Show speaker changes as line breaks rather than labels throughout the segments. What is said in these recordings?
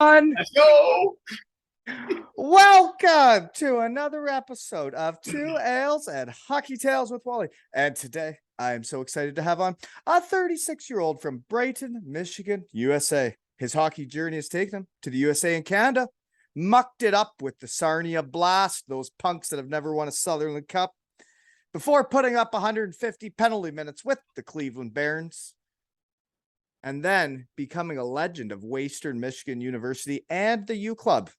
Let's go.
Welcome to another episode of Two Ales and Hockey Tales with Wally. And today I am so excited to have on a 36-year-old from Brighton, Michigan, USA. His hockey journey has taken him to the USA and Canada, mucked it up with the Sarnia Blast, those punks that have never won a Sutherland Cup, before putting up 150 penalty minutes with the Cleveland Barons, and then becoming a legend of Western Michigan University and the U Club.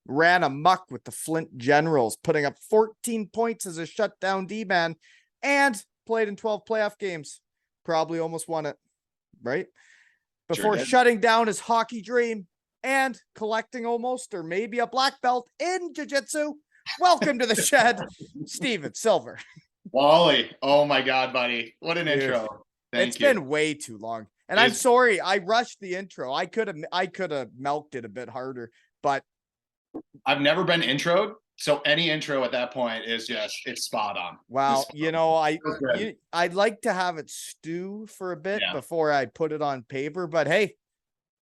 Ran amok with the Flint Generals, putting up 14 points as a shutdown D-man, and played in 12 playoff games. Probably almost won it, right? Before shutting down his hockey dream and collecting almost or maybe a black belt in Jiu-Jitsu. Welcome to the shed, Steven Silver.
Wally, oh my God, buddy. What an intro. Thank you.
It's been way too long. And I'm sorry, I rushed the intro. I could have milked it a bit harder, but
I've never been introed, so any intro at that point is it's spot on.
Wow, I'd like to have it stew for a bit before I put it on paper, but hey,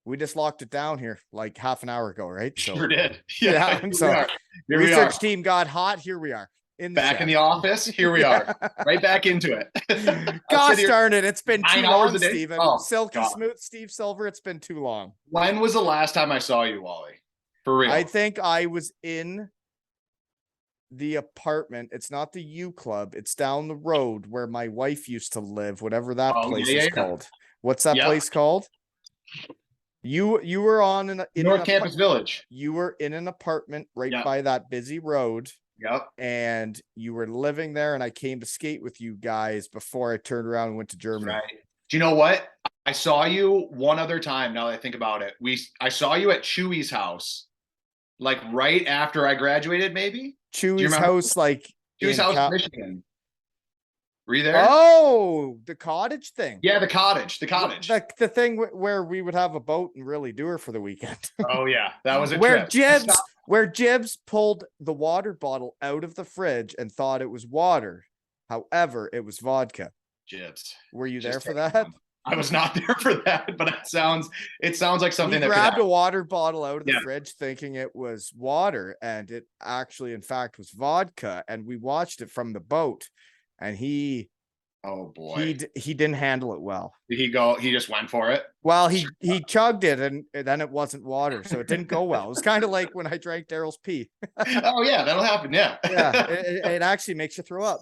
we just locked it down here like half an hour ago, right? So,
sure did.
Yeah. So research team got hot. Here we are. In the office. Here we are. Right back into it. Gosh darn it. It's been too long, Steven.
Oh,
Silky Smooth, Steve Silver. It's been too long.
When was the last time I saw you, Wally? For real?
I think I was in the apartment. It's not the U Club. It's down the road where my wife used to live, whatever that place is called. What's that place called? You were on in
North Campus Village.
You were in an apartment right by that busy road.
Yep.
And you were living there, and I came to skate with you guys before I turned around and went to Germany.
Right. Do you know what? I saw you one other time. Now that I think about it, I saw you at Chewy's house, like right after I graduated, maybe.
Chewy's house, like
Chewy's house, in Michigan. Were you there?
Oh, the cottage thing.
Yeah, the cottage.
The thing where we would have a boat and really do her for the weekend.
Oh yeah, that was a
where
trip.
Where Jibs pulled the water bottle out of the fridge and thought it was water. However, it was vodka.
Jibs.
Were you there for that?
I was not there for that, but it sounds like something that
grabbed a water bottle out of the fridge thinking it was water, and it actually, in fact, was vodka. And we watched it from the boat, and oh boy, he didn't handle it well.
Did he just went for it?
Well, he chugged it, and then it wasn't water, so it didn't go well. It was kind of like when I drank Daryl's pee.
Oh yeah, that'll happen. Yeah.
Yeah, it actually makes you throw up.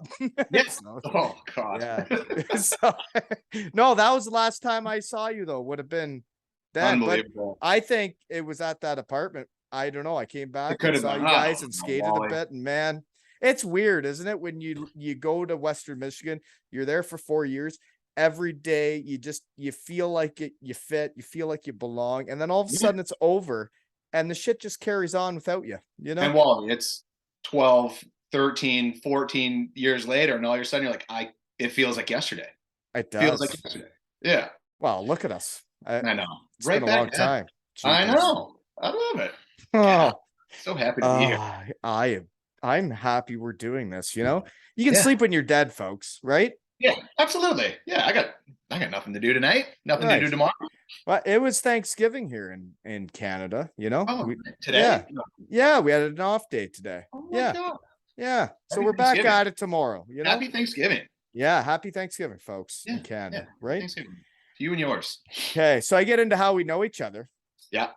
Yes. So, oh God.
Yeah. So, no, that was the last time I saw you, though. Would have been then.
Unbelievable.
But I think it was at that apartment. I don't know. I came back and saw you guys and skated a bit, and man, it's weird, isn't it? When you go to Western Michigan, you're there for 4 years. Every day, you feel like you fit, you feel like you belong, and then all of a sudden it's over, and the shit just carries on without you. You know.
And Wally, it's 12, 13, 14 years later, and all of a sudden you're like, it feels like yesterday.
It does.
Feels like yesterday. Yeah.
Well, look at us.
I know.
It's been a long time.
I know. I love it.
Oh,
yeah. So happy to be here.
I'm happy we're doing this. You know, you can sleep when you're dead, folks, right?
Yeah, absolutely. Yeah, I got nothing to do tonight. Nothing to do tomorrow.
Well, it was Thanksgiving here in Canada. You know,
today.
Yeah, we had an off day today.
Oh my God.
Yeah. So we're back at it tomorrow. You know,
happy Thanksgiving.
Yeah, happy Thanksgiving, folks, in Canada. Right.
Thanksgiving. You and yours.
Okay, so I get into how we know each other.
Yeah.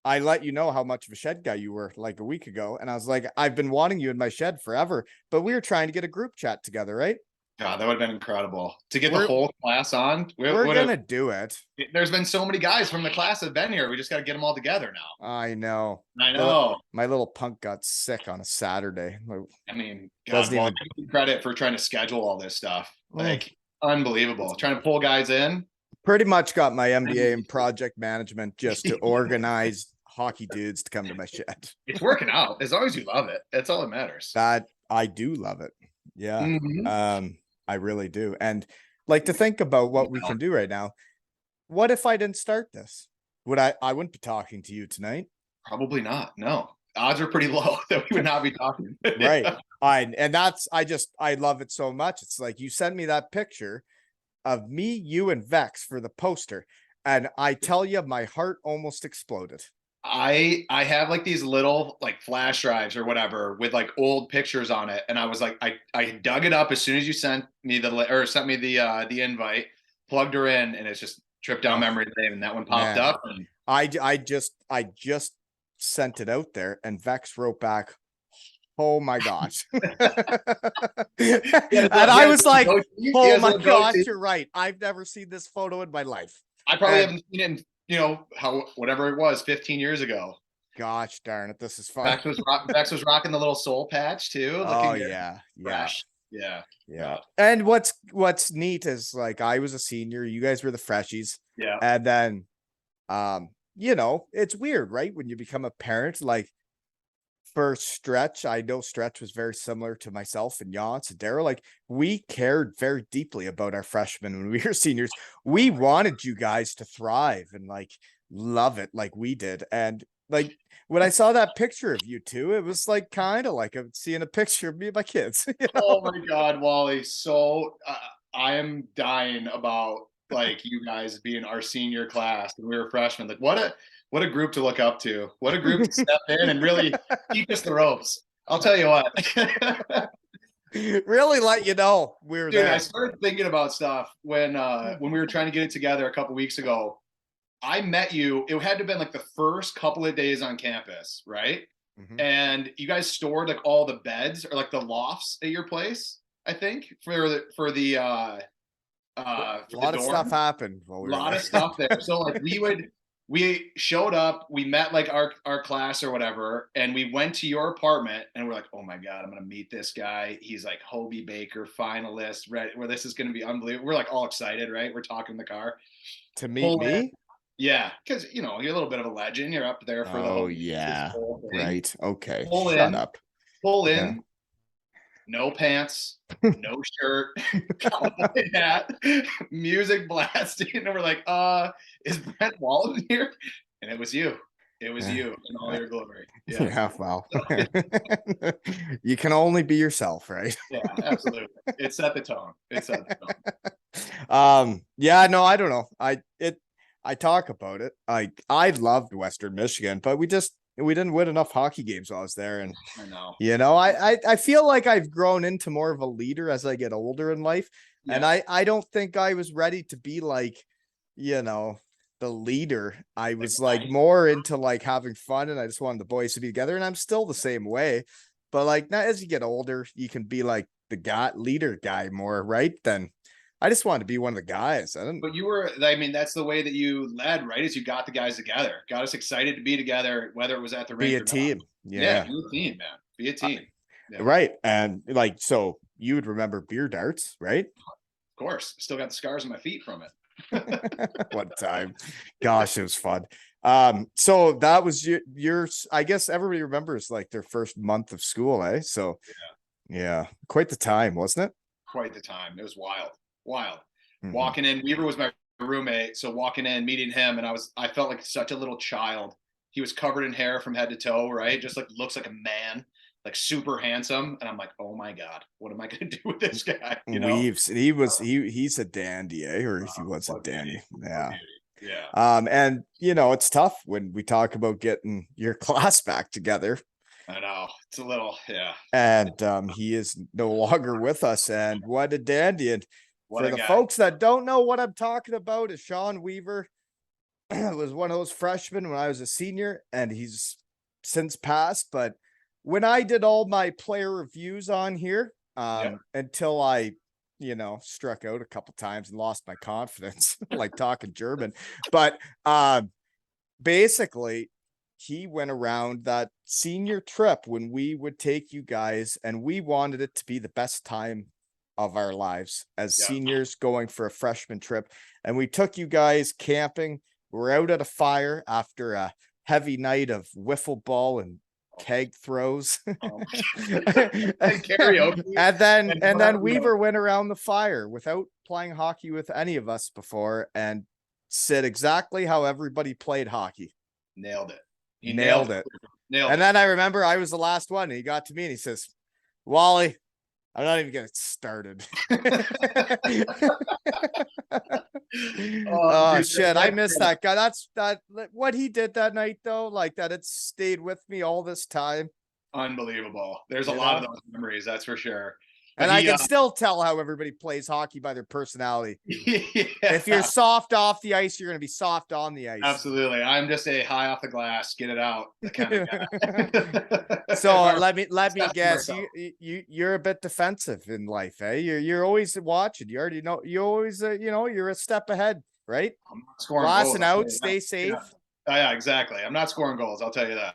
I let you know how much of a shed guy you were like a week ago. And I was like, I've been wanting you in my shed forever, but we were trying to get a group chat together, right?
God, that would have been incredible to get the whole class on.
We're going to do it.
There's been so many guys from the class that have been here. We just got to get them all together now.
I know. My little punk got sick on a Saturday.
I mean, God, give me credit for trying to schedule all this stuff. Like, unbelievable. Trying to pull guys in.
Pretty much got my MBA in project management just to organize hockey dudes to come to my shed.
It's working out as long as you love it. That's all that matters.
That I do love it. Yeah. Mm-hmm. I really do. And like to think about what we can do right now. What if I didn't start this? I wouldn't be talking to you tonight.
Probably not. No. Odds are pretty low that we would not be talking.
Right. I love it so much. It's like you sent me that picture of me, you, and Vex for the poster. And I tell you, my heart almost exploded.
I have like these little like flash drives or whatever with like old pictures on it, and I was like, I dug it up as soon as you sent me the invite, plugged her in, and it's just tripped down
Oh,
memory lane, and that one popped
man.
up. And
I just sent it out there, and Vex wrote back, "Oh my gosh." And I was like, "Oh my gosh, you're right. I've never seen this photo in my life."
I probably
And
haven't seen it in, how whatever it was 15 years ago.
gosh darn it, this is fun.
Bex was rocking the little soul patch too,
Oh
looking good,
yeah, yeah,
fresh. Yeah,
yeah. And what's neat is like I was a senior, you guys were the freshies,
yeah.
and then it's weird, right? When you become a parent, like for Stretch, I know Stretch was very similar to myself and Yance and Daryl. Like we cared very deeply about our freshmen when we were seniors. We wanted you guys to thrive and like love it like we did. And like when I saw that picture of you two, it was like kind of like I'm seeing a picture of me and my kids.
Oh my God, Wally. So I am dying about like you guys being our senior class and we were freshmen. Like what a group to look up to. What a group to step in and really teach us the ropes. I'll tell you what.
Really let you know we were
Dude,
there.
I started thinking about stuff when we were trying to get it together a couple weeks ago. I met you. It had to have been like the first couple of days on campus, right?
Mhm.
And you guys stored like all the beds or like the lofts at your place, I think, for the
A lot of
dorm.
stuff happened
A
while we
lot
were
of stuff there. So like we showed up, we met like our class or whatever, and we went to your apartment and we're like, oh my God, I'm gonna meet this guy. He's like Hobie Baker finalist, right? Where this is gonna be unbelievable. We're like all excited, right? We're talking in the car.
to meet
Pull in.
me.
Yeah, because you're a little bit of a legend. You're up there for the
Oh
whole
yeah,
thing.
right. Okay,
Pull
shut
in,
up.
pull
Yeah.
in, no pants, no shirt, cowboy hat, music blasting, and we're like, is Brent Wallen here? And it was you. It was you in all your glory. Yeah.
Yeah, well, you can only be yourself, right?
Yeah, absolutely. It set the tone. It set the tone.
Yeah, no, I don't know. I talk about it. I loved Western Michigan, but we didn't win enough hockey games while I was there. And
I know.
I feel like I've grown into more of a leader as I get older in life.
Yeah.
And I don't think I was ready to be like, the leader. I was like more into like having fun, and I just wanted the boys to be together. And I'm still the same way. But like now as you get older, you can be like the leader guy more, right? Then I just wanted to be one of the guys.
But you were, I mean, that's the way that you led, right? Is you got the guys together, got us excited to be together, whether it was at the
Be
rink
a
or not.
team.
Yeah,
Yeah.
be a team, man. Be a team. Yeah.
Right. And like, so you would remember beer darts, right?
Of course. Still got the scars on my feet from it.
One time. Gosh, it was fun. So that was your I guess everybody remembers like their first month of school, eh? So yeah, quite the time, wasn't it?
Quite the time. It was wild. Wild.
Mhm.
Walking in, Weaver was my roommate. So walking in, meeting him, and I felt like such a little child. He was covered in hair from head to toe, right? Just like looks like a man, like super handsome. And I'm like, oh my God, what am I gonna do with this guy?
Weaves. He's a dandy, eh? Or he was a dandy. Yeah.
Yeah.
And it's tough when we talk about getting your class back together.
I know. It's a little, yeah.
And he is no longer with us. And what a dandy. And
What
for
a
the
guy.
folks that don't know what I'm talking about, is Sean Weaver was one of those freshmen when I was a senior, and he's since passed. But when I did all my player reviews on here, until I, struck out a couple times and lost my confidence, like talking German. But basically, he went around that senior trip when we would take you guys, and we wanted it to be the best time of our lives as seniors going for a freshman trip. And we took you guys camping. We're out at a fire after a heavy night of wiffle ball and keg throws.
And karaoke.
and then Weaver went around the fire without playing hockey with any of us before, and said exactly how everybody played hockey.
Nailed it.
He nailed it. And then I remember I was the last one, and he got to me and he says, Wally, I'm not even getting started. Oh
Dude,
shit, I miss that guy. That's what he did that night though, like that it stayed with me all this time.
unbelievable. There's a
You
lot of
know?
those memories, that's for sure. But
And I can still tell how everybody plays hockey by their personality.
yeah,
If you're soft off the ice, you're gonna be soft on the ice.
absolutely. I'm just a high off the glass, get it out, that kind of guy.
So let me guess,
myself.
you're a bit defensive in life, eh? You're always watching. You already know. You always you're a step ahead, right?
I'm not scoring
Glassing
goals.
out, stay safe.
Yeah. Oh, yeah, exactly. I'm not scoring goals. I'll tell you that.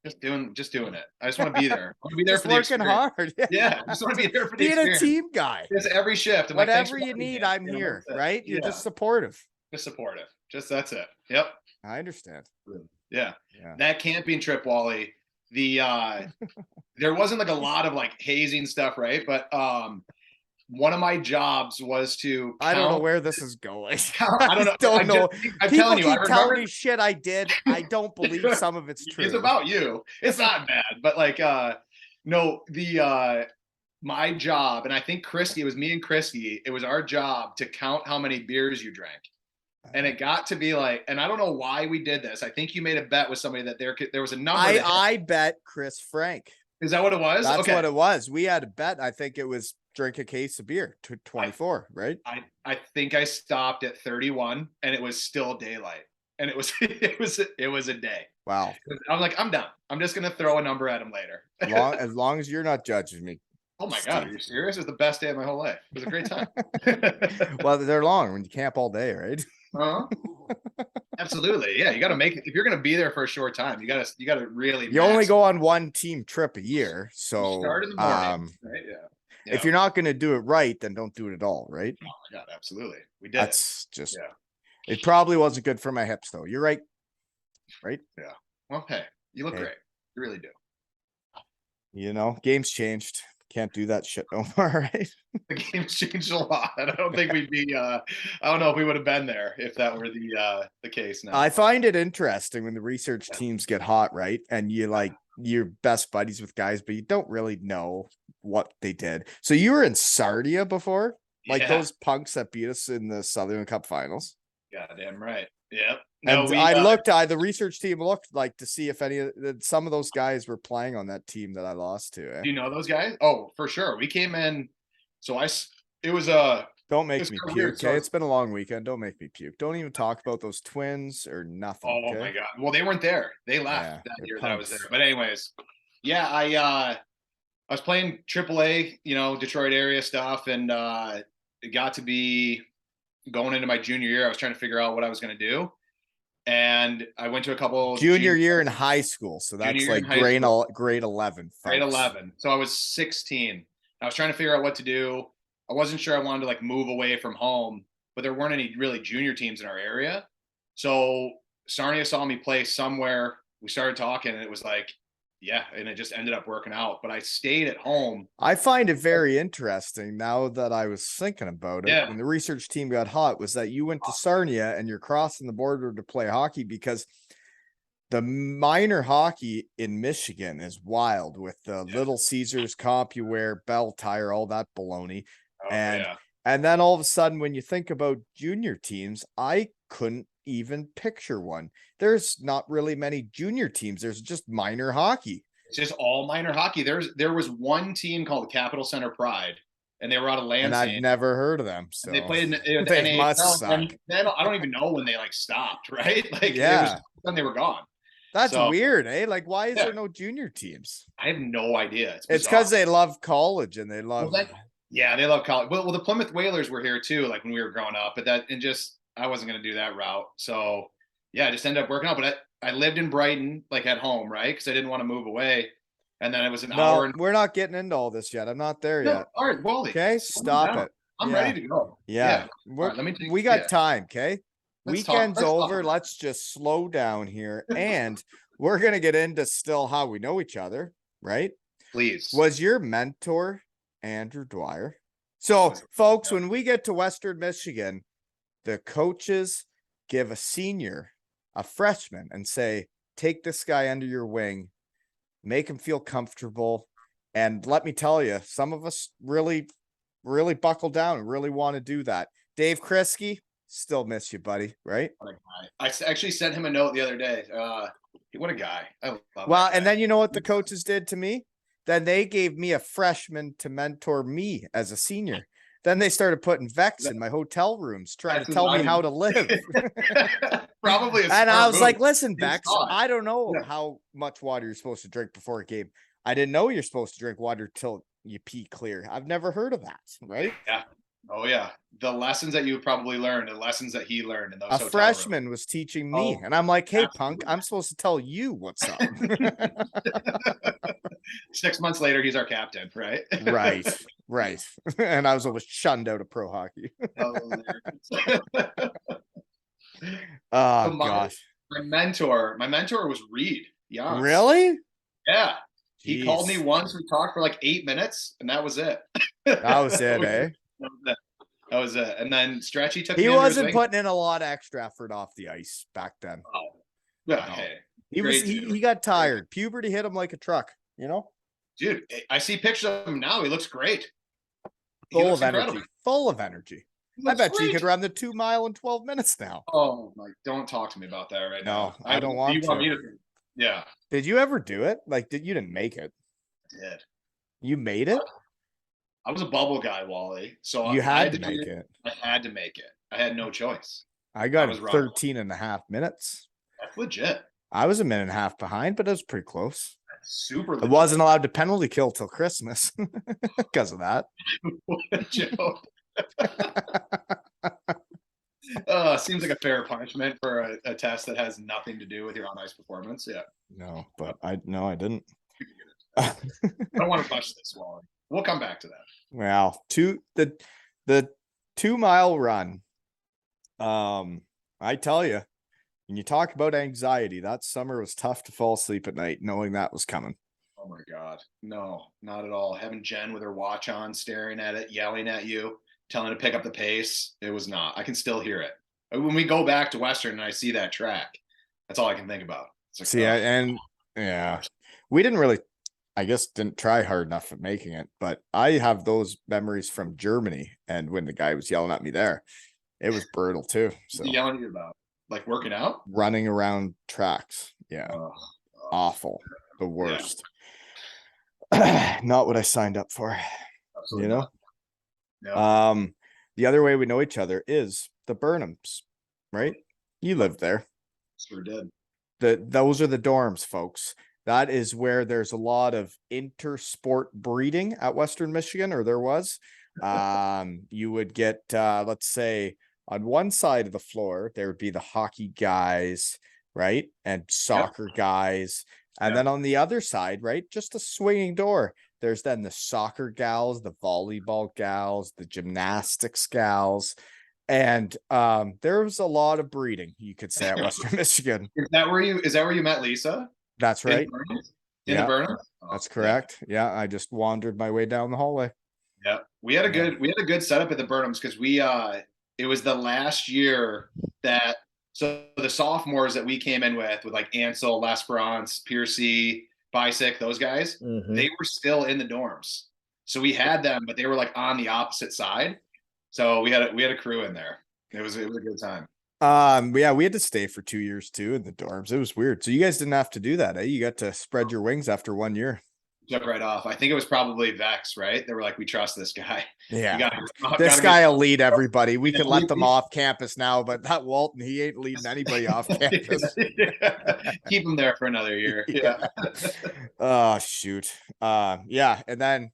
Just doing it. I just want to be there. I want to be there
Just
for the
working
experience.
hard.
Yeah, I just want to be there for the
Being a
experience.
team guy.
Just every shift. I'm
Whatever
like,
you need, I'm here. Right? You're just supportive.
Just supportive. Just that's it. Yep.
I understand.
Yeah. That camping trip, Wally. The there wasn't like a lot of like hazing stuff, right? But one of my jobs was to
I don't know where this is going.
I don't know.
Don't know.
I'm
People
telling you,
keep telling me shit I did. I don't believe some of it's true.
It's about you. It's not bad, but like no, the my job, and I think Christy, it was me and Christy, it was our job to count how many beers you drank. And it got to be like, and I don't know why we did this. I think you made a bet with somebody that there was a number.
I bet Chris Frank.
Is that what it was?
That's what it was. We had a bet. I think it was drink a case of beer to 24, right?
I think I stopped at 31 and it was still daylight. And it was it was a day.
Wow.
I'm like, I'm done. I'm just gonna throw a number at him later.
As long as you're not judging me.
Oh my God, are you serious? It was the best day of my whole life. It was a great time.
Well, they're long when you camp all day, right?
Absolutely. Yeah, you got to make it. If you're going to be there for a short time, you got to really.
You only go on one team trip a year, so
start in the morning, right? Yeah.
If you're not going to do it right, then don't do it at all, right?
Oh my God, absolutely. We did.
That's just. It probably wasn't good for my hips, though. You're right. Right?
Yeah. Well, hey, you look great. You really do.
You know, games changed. Can't do that shit no more, right?
The game's changed a lot. I don't think we'd be I don't know if we would have been there if that were the case now.
I find it interesting when the research teams get hot, right? And you like you're best buddies with guys, but you don't really know what they did. So you were in Sardia before? Like those punks that beat us in the Southern Cup finals?
Goddamn right. Yep.
No, and the research team looked like to see if some of those guys were playing on that team that I lost to.
Do you know those guys? Oh, for sure. We came in. So it was
don't make me puke. Okay, it's been a long weekend. Don't make me puke. Don't even talk about those twins or nothing.
Oh my God. Well, they weren't there. They left that year that I was there. But anyways, yeah, I was playing AAA, Detroit area stuff, and it got to be going into my junior year. I was trying to figure out what I was going to do. And I went to a couple
junior year in high school. So that's like grade 11. Folks.
Grade 11. So I was 16. I was trying to figure out what to do. I wasn't sure I wanted to like move away from home, but there weren't any really junior teams in our area. So Sarnia saw me play somewhere. We started talking and it was like, yeah. And it just ended up working out, but I stayed at home.
I find it very interesting now that I was thinking about it. When the research team got hot was that you went to Sarnia and you're crossing the border to play hockey because the minor hockey in Michigan is wild with the Little Caesars, CompuWare, Bell Tire, all that baloney. And then all of a sudden, when you think about junior teams, I couldn't even picture one. There's not really many junior teams. There's just minor hockey.
It's just all minor hockey. There was one team called the Capital Center Pride, and they were out of Lansing.
And I've never heard of them. So
they played in the
they must suck.
I don't even know when they like stopped, right? Like then they were gone.
That's weird, eh? Like, why is there no junior teams?
I have no idea.
It's because they love college and they love.
They love college. Well, the Plymouth Whalers were here too, like when we were growing up. But I wasn't going to do that route. So yeah, I just ended up working out. But I lived in Brighton, like at home, right? Because I didn't want to move away. And then it was an hour.
We're not getting into all this yet. I'm not there yet.
All right, Wally.
Okay, stop it.
I'm ready to go.
Yeah. Right, we got time, okay? Weekend's over. Let's just slow down here. And we're going to get into still how we know each other, right?
Please.
Was your mentor Andrew Dwyer? So, folks, when we get to Western Michigan, the coaches give a senior, a freshman, and say, take this guy under your wing, make him feel comfortable, And let me tell you, some of us really, really buckle down and really want to do that. Dave Krisky, still miss you, buddy. Right?
What a guy. Actually sent him a note the other day. What a guy. I love
Well,
that guy.
and then you know what the coaches did to me? Then they gave me a freshman to mentor me as a senior. Then they started putting Vex in my hotel rooms, trying to tell me how to live.
Probably.
And I was like, listen, Vex,
saw it.
I don't know
Yeah.
how much water you're supposed to drink before a game. I didn't know you're supposed to drink water till you pee clear. I've never heard of that, right?
Yeah. Oh yeah. The lessons that you probably learned, the lessons that he learned in those
A
hotel
freshman
rooms.
was teaching me,
Oh,
and I'm like, hey,
absolutely.
punk, I'm supposed to tell you what's up.
6 months later, he's our captain, right?
Right. And I was always shunned out of pro hockey. Oh,
So
gosh.
my mentor was Reed. Yeah.
Really?
Yeah. He called me
Jeez.
once. We talked for like 8 minutes, and that was it.
That was it, eh?
That was it. And then Stretchy took
He
me under his
wasn't
wing.
putting in a lot of extra effort off the ice back then.
Oh, yeah.
No.
Hey,
He got tired. Puberty hit him like a truck, you know?
Dude, I see pictures of him now. He looks great.
Full of energy. Full of energy. I bet you could run the 2 mile in 12 minutes now.
Oh my! Don't talk to me about that right now.
No, I don't want to.
Yeah.
Did you ever do it? Like, you didn't make it?
I did.
You made it?
I was a bubble guy, Wally. So
you had to make it.
I had to make it. I had no choice.
I got 13 and a half minutes.
That's legit.
I was a minute and a half behind, but it was pretty close.
That's super legit.
I wasn't allowed to penalty kill till Christmas because of that.
What a joke. Seems like a fair punishment for a test that has nothing to do with your on-ice performance. Yeah.
No, but I didn't.
I don't want to touch this, Wally. We'll come back to that.
Well, the 2 mile run. I tell you, when you talk about anxiety, that summer was tough to fall asleep at night knowing that was coming.
Oh my God. No, not at all. Having Jen with her watch on, staring at it, yelling at you, telling to pick up the pace. It was not. I can still hear it. When we go back to Western and I see that track, that's all I can think about. Like,
we didn't really, I guess, didn't try hard enough at making it, but I have those memories from Germany. And when the guy was yelling at me there, it was brutal too. So
yelling at you about like working out,
running around tracks. Yeah. Awful. The worst. Yeah. Not what I signed up for. Absolutely, you know? No. The other way we know each other is the Burnhams, right? You lived there.
Sure did.
Those are the dorms, folks. That is where there's a lot of intersport breeding at Western Michigan, or there was. You would get, let's say, on one side of the floor, there would be the hockey guys, right? And soccer guys. And then on the other side, right? Just a swinging door. There's then the soccer gals, the volleyball gals, the gymnastics gals. And there was a lot of breeding, you could say, at Western Michigan.
Is that where you met Lisa?
That's right.
In the Burnham?
That's correct. Yeah, I just wandered my way down the hallway.
Yeah. We had a good setup at the Burnhams because it was the last year that so the sophomores that we came in with like Ansel, L'Esperance, Piercy, Bisick, those guys, they were still in the dorms. So we had them, but they were like on the opposite side. So we had a crew in there. It was a good time.
Yeah, we had to stay for 2 years too in the dorms. It was weird. So you guys didn't have to do that, eh? You got to spread your wings after 1 year.
Took right off. I think it was probably Vex, right? They were like, we trust this guy.
Yeah. This guy will lead everybody. We can let them off campus now, but that Walton, he ain't leading anybody off campus.
Keep him there for another year. Yeah.
Oh, shoot. Yeah. And then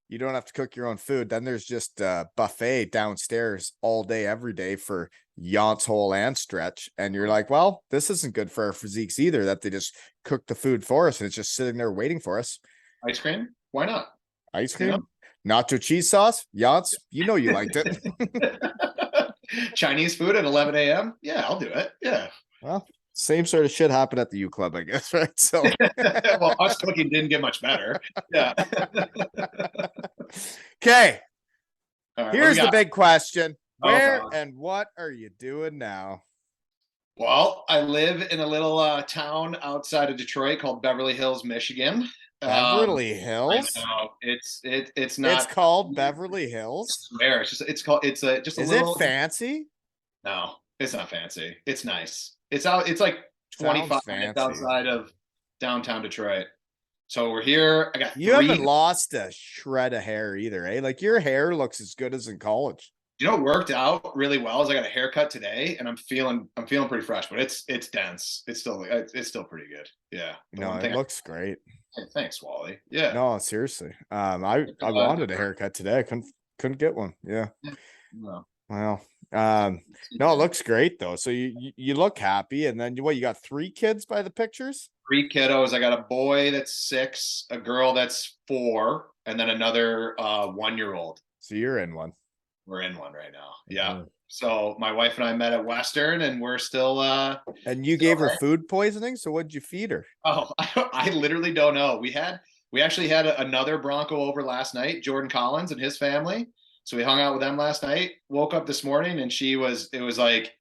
you don't have to cook your own food. Then there's just a buffet downstairs all day, every day for Yance Hole and Stretch. And you're like, well, this isn't good for our physiques either, that they just cook the food for us and it's just sitting there waiting for us.
Ice cream? Why not?
Ice cream? Yeah. Nacho cheese sauce? Yance, you know you liked it.
Chinese food at 11 a.m.? Yeah, I'll do it. Yeah.
Well, same sort of shit happened at the U Club, I guess, right? So
well, us cooking didn't get much better. Yeah.
Okay. Right, here's the big question. Where and what are you doing now?
Well, I live in a little town outside of Detroit called Beverly Hills, Michigan.
Beverly
I
Hills?
know it's
It's
not.
called Beverly
I
Hills?
swear, it's called it's a just a
Is it
little.
fancy?
No, it's not fancy. It's nice. It's out. It's like
Sounds
25 minutes
fancy.
outside of downtown Detroit. So we're here. I got
You haven't
three.
lost a shred of hair either, eh? Like your hair looks as good as in college.
You know, what worked out really well is I got a haircut today, and I'm feeling pretty fresh, but it's dense. It's still pretty good. Yeah. The
No,
one
it
thing.
looks great.
Hey, thanks, Wally. Yeah.
No, seriously. I
Uh,
wanted a haircut today. I couldn't get one. Yeah.
no.
Well, no, it looks great though. So you look happy, and then you got 3 kids by the pictures?
Three kiddos. I got a boy that's 6, a girl that's 4, and then another 1-year-old.
So you're in one.
We're in one right now. Yeah.
Mhm.
So my wife and I met at Western, and we're still.
And you
Still
gave her food poisoning. So what'd you feed her?
Oh, I literally don't know. We actually had another Bronco over last night, Jordan Collins and his family. So we hung out with them last night. Woke up this morning, and it was like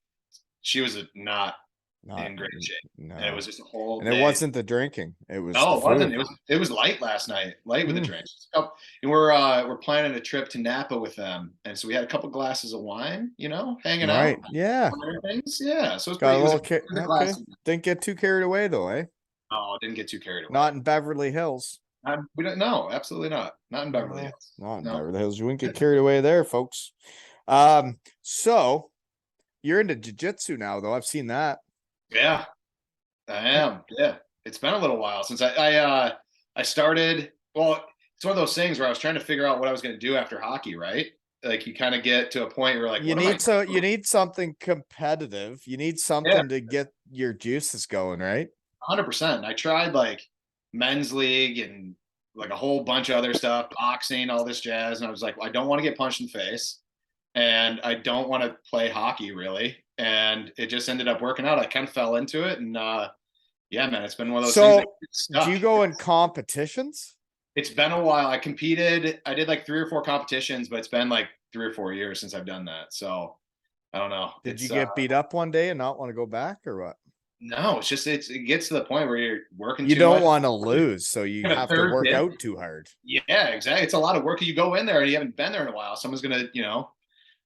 she was not
Not
in great shape.
no.
And it was just a whole
And it
day.
wasn't the drinking. It was
No,
the
it wasn't.
food.
It was light last night, light with the
Mm.
drinks. And we're planning a trip to Napa with them, and so we had a couple glasses of wine, hanging
Right.
out,
Yeah.
things. Yeah, so
Got a
it was
little
a good
okay.
glass.
Didn't get too carried away though, eh?
Oh, didn't get too carried away.
Not in Beverly Hills.
We don't know. Absolutely not. Not in Beverly
No,
Hills.
not in
No.
Beverly Hills. You wouldn't get carried away there, folks. So you're into jujitsu now, though. I've seen that.
Yeah, I am. Yeah, it's been a little while since I started. Well, it's one of those things where I was trying to figure out what I was going to do after hockey. Right, like you kind of get to a point where like,
You
what am I
need you need something competitive. You need
Yeah,
something to get your juices going, right?
100%. I tried like men's league and like a whole bunch of other stuff, boxing, all this jazz, and I was like, well, I don't want to get punched in the face, and I don't want to play hockey really. And it just ended up working out. I kind of fell into it, and yeah, man, it's been one of those things that gets
Do you
stuck.
go in competitions?
It's been a while. I competed. I did like 3 or 4 competitions, but it's been like 3 or 4 years since I've done that. So I don't know.
Did you get beat up one day and not want to go back, or what?
No, it's just it gets to the point where you're working
You
too
don't
much.
want to lose, so you
And a
have to
third
work
kid.
out too hard.
Yeah, exactly. It's a lot of work. You go in there and you haven't been there in a while. Someone's gonna,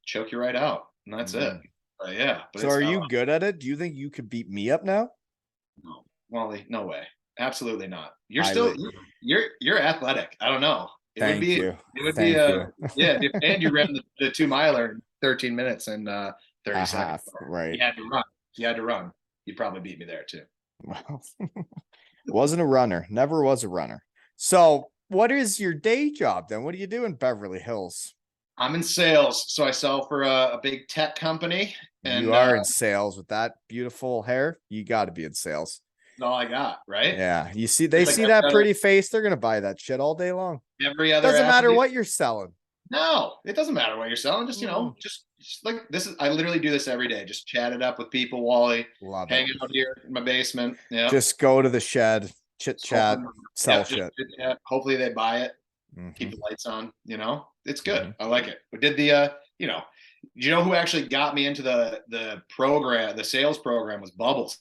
choke you right out, and that's it. But yeah. But
So are you good at it? Do you think you could beat me up now?
No, Wally, no way. Absolutely not. You're
I
still
would-
you're athletic. I don't know. It would
Thank
be
you.
it would
Thank
be
you.
yeah, and you ran the 2-miler in 13 minutes and 30
A
seconds.
half, right.
You had to run. You had to run. You'd probably beat me there too.
Well, wasn't a runner. Never was a runner. So what is your day job then? What do you do in Beverly Hills?
I'm in sales, so I sell for a big tech company. And
You are in sales with that beautiful hair. You got to be in sales.
that's all I got, right?
Yeah. You see, they
It's like
see
I've
that
got
pretty face. They're going to buy that shit all day long.
every other
Doesn't matter
athlete-
what you're selling.
No, it doesn't matter what you're selling. Just,
Mm.
just like this is, I literally do this every day. Just chat it up with people, Wally,
Love
hanging
it.
out here in my basement. Yeah.
Just go to the shed, chit chat, sell shit.
Hopefully they buy it.
Mhm.
Keep the lights on, it's good. I like it. We did the, you know who actually got me into the program, the sales program was Bubbles.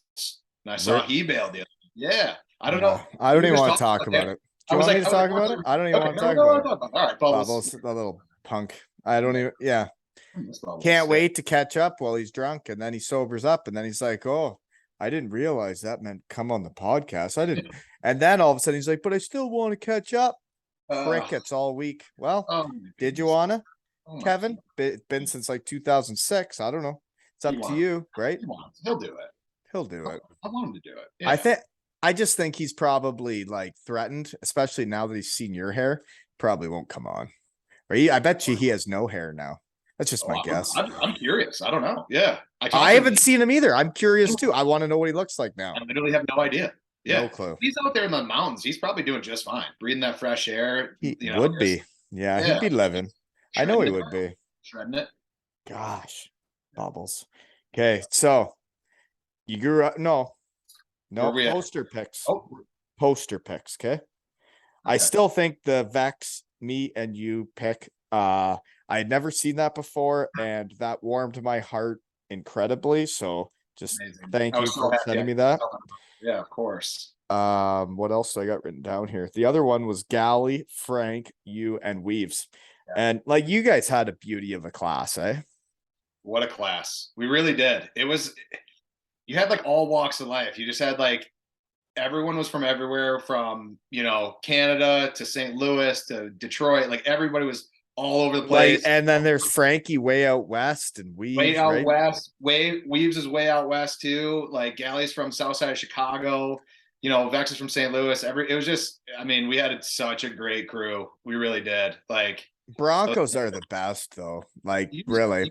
And I saw he bailed the other. Yeah. I don't know.
I don't
We
even
were
want
just
to talk
talking
about
about
it. Do you want me to talk about it? I don't even want to talk about it.
All right, Bubbles.
Bubbles, the little punk. I don't even, yeah.
Bubbles.
Can't wait to catch up while he's drunk, and then he sobers up, and then he's like, "Oh, I didn't realize that meant come on the podcast. I didn't." And then all of a sudden he's like, "But I still want to catch up." Crickets all week. Well,
Oh,
did you wanna,
oh
Kevin? Been since like 2006. I don't know. It's up to you, right?
He'll do it.
He'll do it.
I want him to do it. Yeah.
I just think he's probably like threatened, especially now that he's seen your hair. Probably won't come on. Or I bet you he has no hair now. That's just my guess.
I'm curious. I don't know. Yeah.
I haven't seen him either. I'm curious too. I want to know what he looks like now.
I literally have no idea. Yeah.
No clue.
He's out there in the mountains. He's probably doing just fine. Breathing that fresh air.
He would be. Yeah, he'd be living. I know he would be.
Shredding it.
Gosh. Bubbles. Okay, so you grew up. No, poster pics.
Oh.
Poster pics. Okay. I still think the Vex, me and you pick. I had never seen that before, and that warmed my heart incredibly. So just thank you for sending me that.
Yeah, of course.
What else I got written down here? The other one was Galley, Frank, you, and Weaves.
Yeah.
And like you guys had a beauty of a class, eh?
What a class. We really did. You had like all walks of life. You just had like everyone was from everywhere, from, Canada to St. Louis to Detroit. Like everybody was all over the place.
Like, and then there's Frankie way out west and Weaves,
way out
right?
west. Weaves is way out west too. Like Galley's from south side of Chicago. Vex is from St. Louis. It was just, we had such a great crew. We really did. Like
Broncos are the best though. Like really.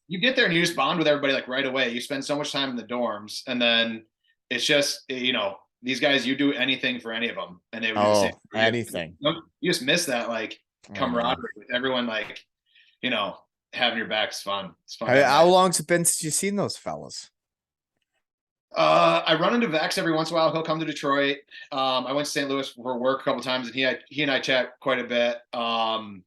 You get there and you just bond with everybody like right away. You spend so much time in the dorms, and then it's just, these guys, you do anything for any of them, and they would do the same.
Anything.
You just miss that like camaraderie with everyone, like, having your back is fun. It's fun.
How long's it been since you've seen those fellas?
I run into Vex every once in a while. He'll come to Detroit. I went to St. Louis for work a couple times, and he and I chat quite a bit. Our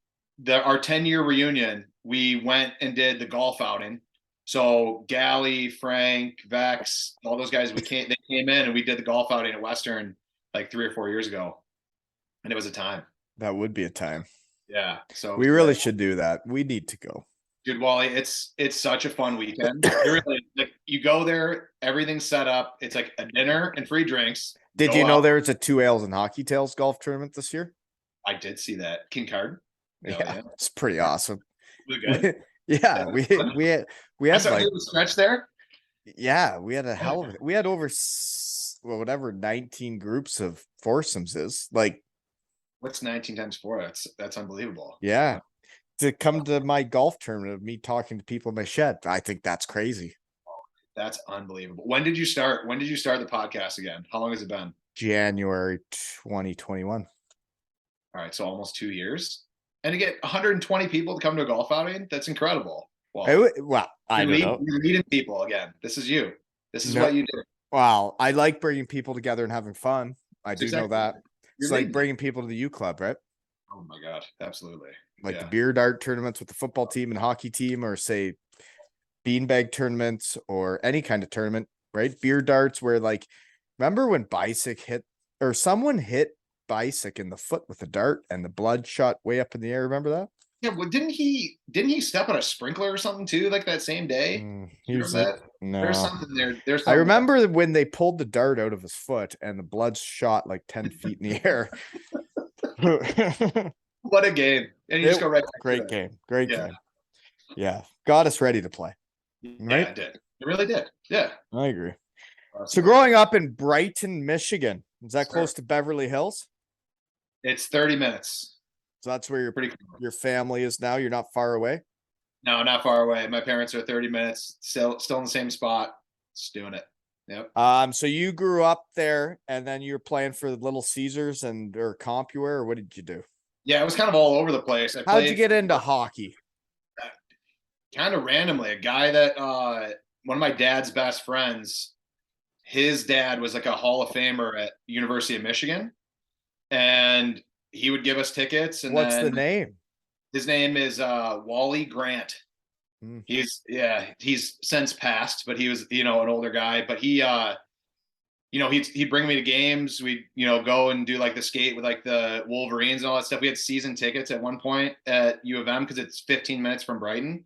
10-year reunion, we went and did the golf outing. So Galley, Frank, Vex, all those guys, they came in and we did the golf outing at Western like 3 or 4 years ago, and it was a time.
That would be a time.
Yeah. So
we really should do that. We need to go.
Dude, Wally, it's such a fun weekend. Really, like, you go there, everything's set up. It's like a dinner and free drinks.
Did you know there's a 2 Ales and Hockey Tales golf tournament this year?
I did see that. King Card.
Yeah, it's pretty awesome.
Really good.
Yeah, we had like
a stretch there.
Yeah, we had a hell of it. We had over whatever 19 groups of foursomes is. Like,
what's 19 times 4? That's unbelievable.
Yeah. To come to my golf tournament of me talking to people in my shed, I think that's crazy.
That's unbelievable. When did you start the podcast again? How long has it been?
January 2021.
All right, so almost 2 years. And to get 120 people to come to a golf outing, that's incredible.
Well, I don't know.
You're meeting people again. This is you. This is what you do.
Wow, I like bringing people together and having fun. I do know that. It's like bringing people to the U Club, right?
Oh my God, absolutely.
Like the beer dart tournaments with the football team and hockey team, or say beanbag tournaments or any kind of tournament, right? Beer darts where, like, remember when Bisick someone hit Bisick in the foot with a dart and the blood shot way up in the air? Remember that?
Yeah, well, didn't he step on a sprinkler or something too, like that same day?
No.
There's something there.
I remember when they pulled the dart out of his foot and the blood shot like 10 feet in the air.
What a game. And you just go right back.
Great game. Yeah. Got us ready to play. Right?
Yeah, it did. It really did. Yeah.
I agree. So growing up in Brighton, Michigan, is that close to Beverly Hills?
It's 30 minutes.
So that's where your family is now. You're not far away?
No, not far away. My parents are 30 minutes, still in the same spot. Just doing it. Yep.
So you grew up there and then you're playing for Little Caesars or CompuWare, or what did you do?
Yeah, it was kind of all over the place.
How'd you get into hockey?
Kind of randomly. A guy that one of my dad's best friends, his dad was like a Hall of Famer at University of Michigan, and he would give us tickets. And
what's the name?
His name is Wally Grant. He's since passed, but he was, an older guy, but he, he'd bring me to games. We'd, go and do like the skate with like the Wolverines and all that stuff. We had season tickets at one point at U of M because it's 15 minutes from Brighton.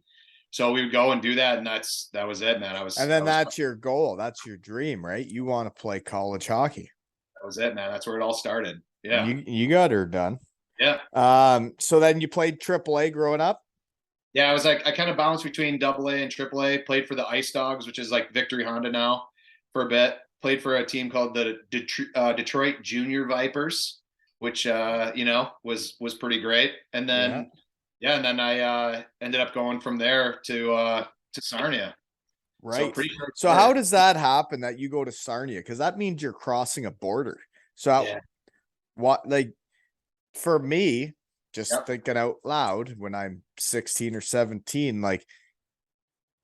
So we would go and do that. And that was it, man.
That's your goal. That's your dream, right? You want to play college hockey.
That was it, man. That's where it all started. Yeah.
You got her done.
Yeah.
So then you played AAA growing up?
Yeah, I kind of bounced between AA and AAA. Played for the Ice Dogs, which is like Victory Honda now, for a bit. Played for a team called the Detroit Junior Vipers, which was pretty great. And then and then I ended up going from there to Sarnia.
Right. So how does that happen that you go to Sarnia? Because that means you're crossing a border. So for me, just thinking out loud, when I'm 16 or 17, like,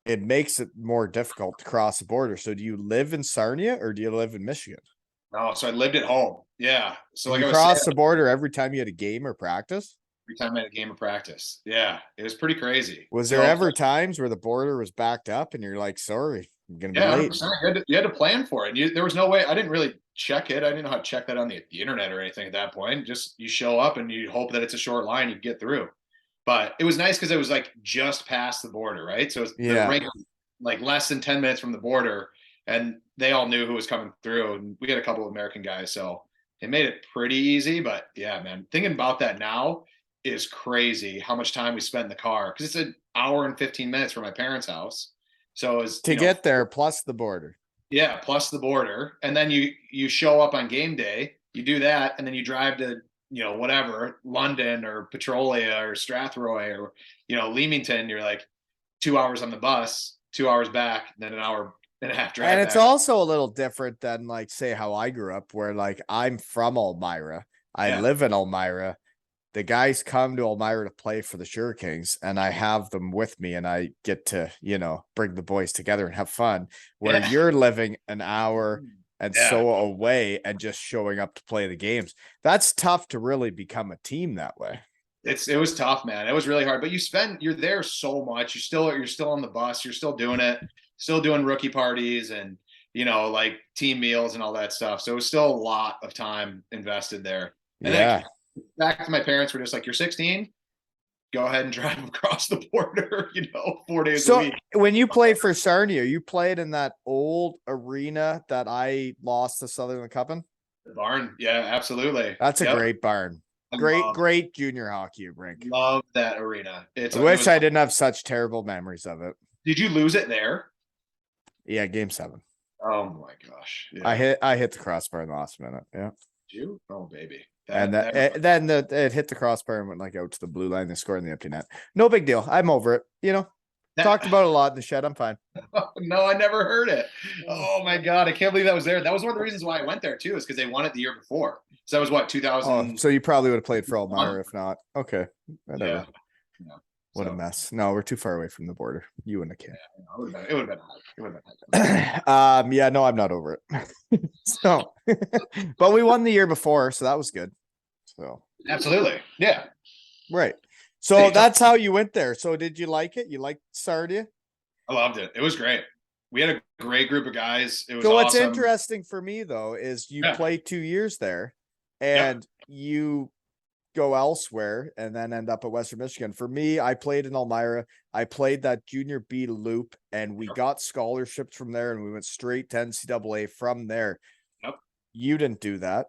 it makes it more difficult to cross the border. So do you live in Sarnia or do you live in Michigan?
No, so I lived at home. Yeah. So
you cross the border every time you had a game or practice?
Every time I had a game or practice. Yeah. It was pretty crazy.
Was there ever times where the border was backed up and you're like, sorry, I'm going to be late?
100%. You had to plan for it. There was no way. I didn't really check it. I didn't know how to check that on the internet or anything at that point. Just you show up and you hope that it's a short line, you get through. But it was nice because it was like just past the border, right? So the
Yeah.
ring like less than 10 minutes from the border, and they all knew who was coming through. And we had a couple of American guys, so it made it pretty easy. But yeah, man, thinking about that now is crazy how much time we spent in the car because it's an hour and 15 minutes from my parents' house. So it's
To get there, plus the border.
yeah, plus the border, and then you show up on game day, you do that, and then you drive to whatever London or Petrolia or Strathroy or Leamington. You're like 2 hours on the bus, 2 hours back, and then an hour and a half drive.
And it's also a little different than like say how I grew up, where like I'm from Elmira, I live in Elmira. The guys come to Elmira to play for the Sure Kings, and I have them with me, and I get to, bring the boys together and have fun. Where you're living an hour and so away and just showing up to play the games. That's tough to really become a team that way.
It was tough, man. It was really hard, but you're there so much. You're still on the bus. You're still doing it, still doing rookie parties and, like team meals and all that stuff. So it was still a lot of time invested there. And then back to my parents were just like, you're 16, go ahead and drive across the border, 4 days a week.
So when you played for Sarnia, you played in that old arena that I lost to Southern Cup in?
The barn. Yeah, absolutely.
That's a great barn. Great junior hockey rink.
Love that arena.
I wish I didn't have such terrible memories of it.
Did you lose it there?
Yeah, game 7.
Oh my gosh. Yeah.
I hit the crossbar in the last minute. Yeah.
Did you? Oh baby.
Then it hit the crossbar and went like out to the blue line. They scored in the empty net. No big deal. I'm over it. Talked about it a lot in the shed. I'm fine.
No, I never heard it. Oh my God. I can't believe that was there. That was one of the reasons why I went there too, is because they won it the year before. So that was what, 2000.
Oh, so you probably would have played for Elmira if not. Okay. Whatever.
Yeah.
What a mess. No, we're too far away from the border. You and the kid.
Yeah, it would have been
yeah, no, I'm not over it. So but we won the year before, so that was good. So
absolutely. Yeah.
Right. So that's how you went there. So did you like it? You liked Sardia?
I loved it. It was great. We had a great group of guys. It was
so
awesome.
What's interesting for me though is you play 2 years there and you go elsewhere and then end up at Western Michigan. For me, I played in Elmira. I played that junior B loop and we got scholarships from there and we went straight to NCAA from there.
Yep.
You didn't do that.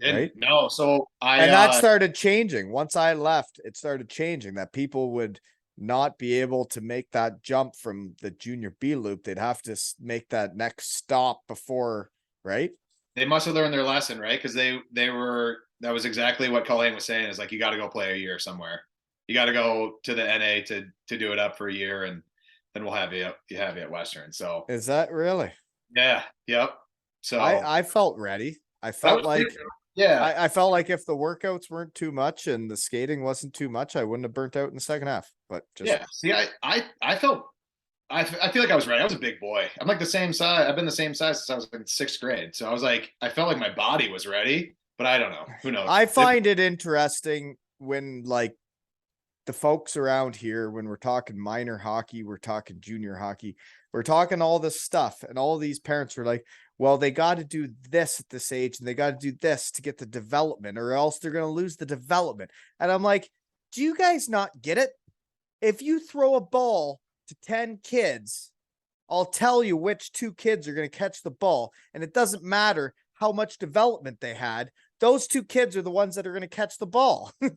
Right?
No. So
that started changing. Once I left, it started changing that people would not be able to make that jump from the junior B loop. They'd have to make that next stop before, right?
They must have learned their lesson, right? Because that was exactly what Colleen was saying, is like, you got to go play a year somewhere. You got to go to the NA to do it up for a year, and then we'll have you at Western. So
is that really?
Yeah. Yep. So
I felt ready. I felt like I felt like if the workouts weren't too much and the skating wasn't too much, I wouldn't have burnt out in the second half. But
see, I feel like I was ready. I was a big boy. I'm like the same size. I've been the same size since I was in 6th grade. So I was like, I felt like my body was ready, but I don't know. Who knows?
I find it interesting when like the folks around here, when we're talking minor hockey, we're talking junior hockey, we're talking all this stuff, and all these parents are like, well, they got to do this at this age and they got to do this to get the development or else they're going to lose the development. And I'm like, do you guys not get it? If you throw a ball to 10 kids, I'll tell you which 2 kids are going to catch the ball. And it doesn't matter how much development they had. Those 2 kids are the ones that are going to catch the ball.
Don't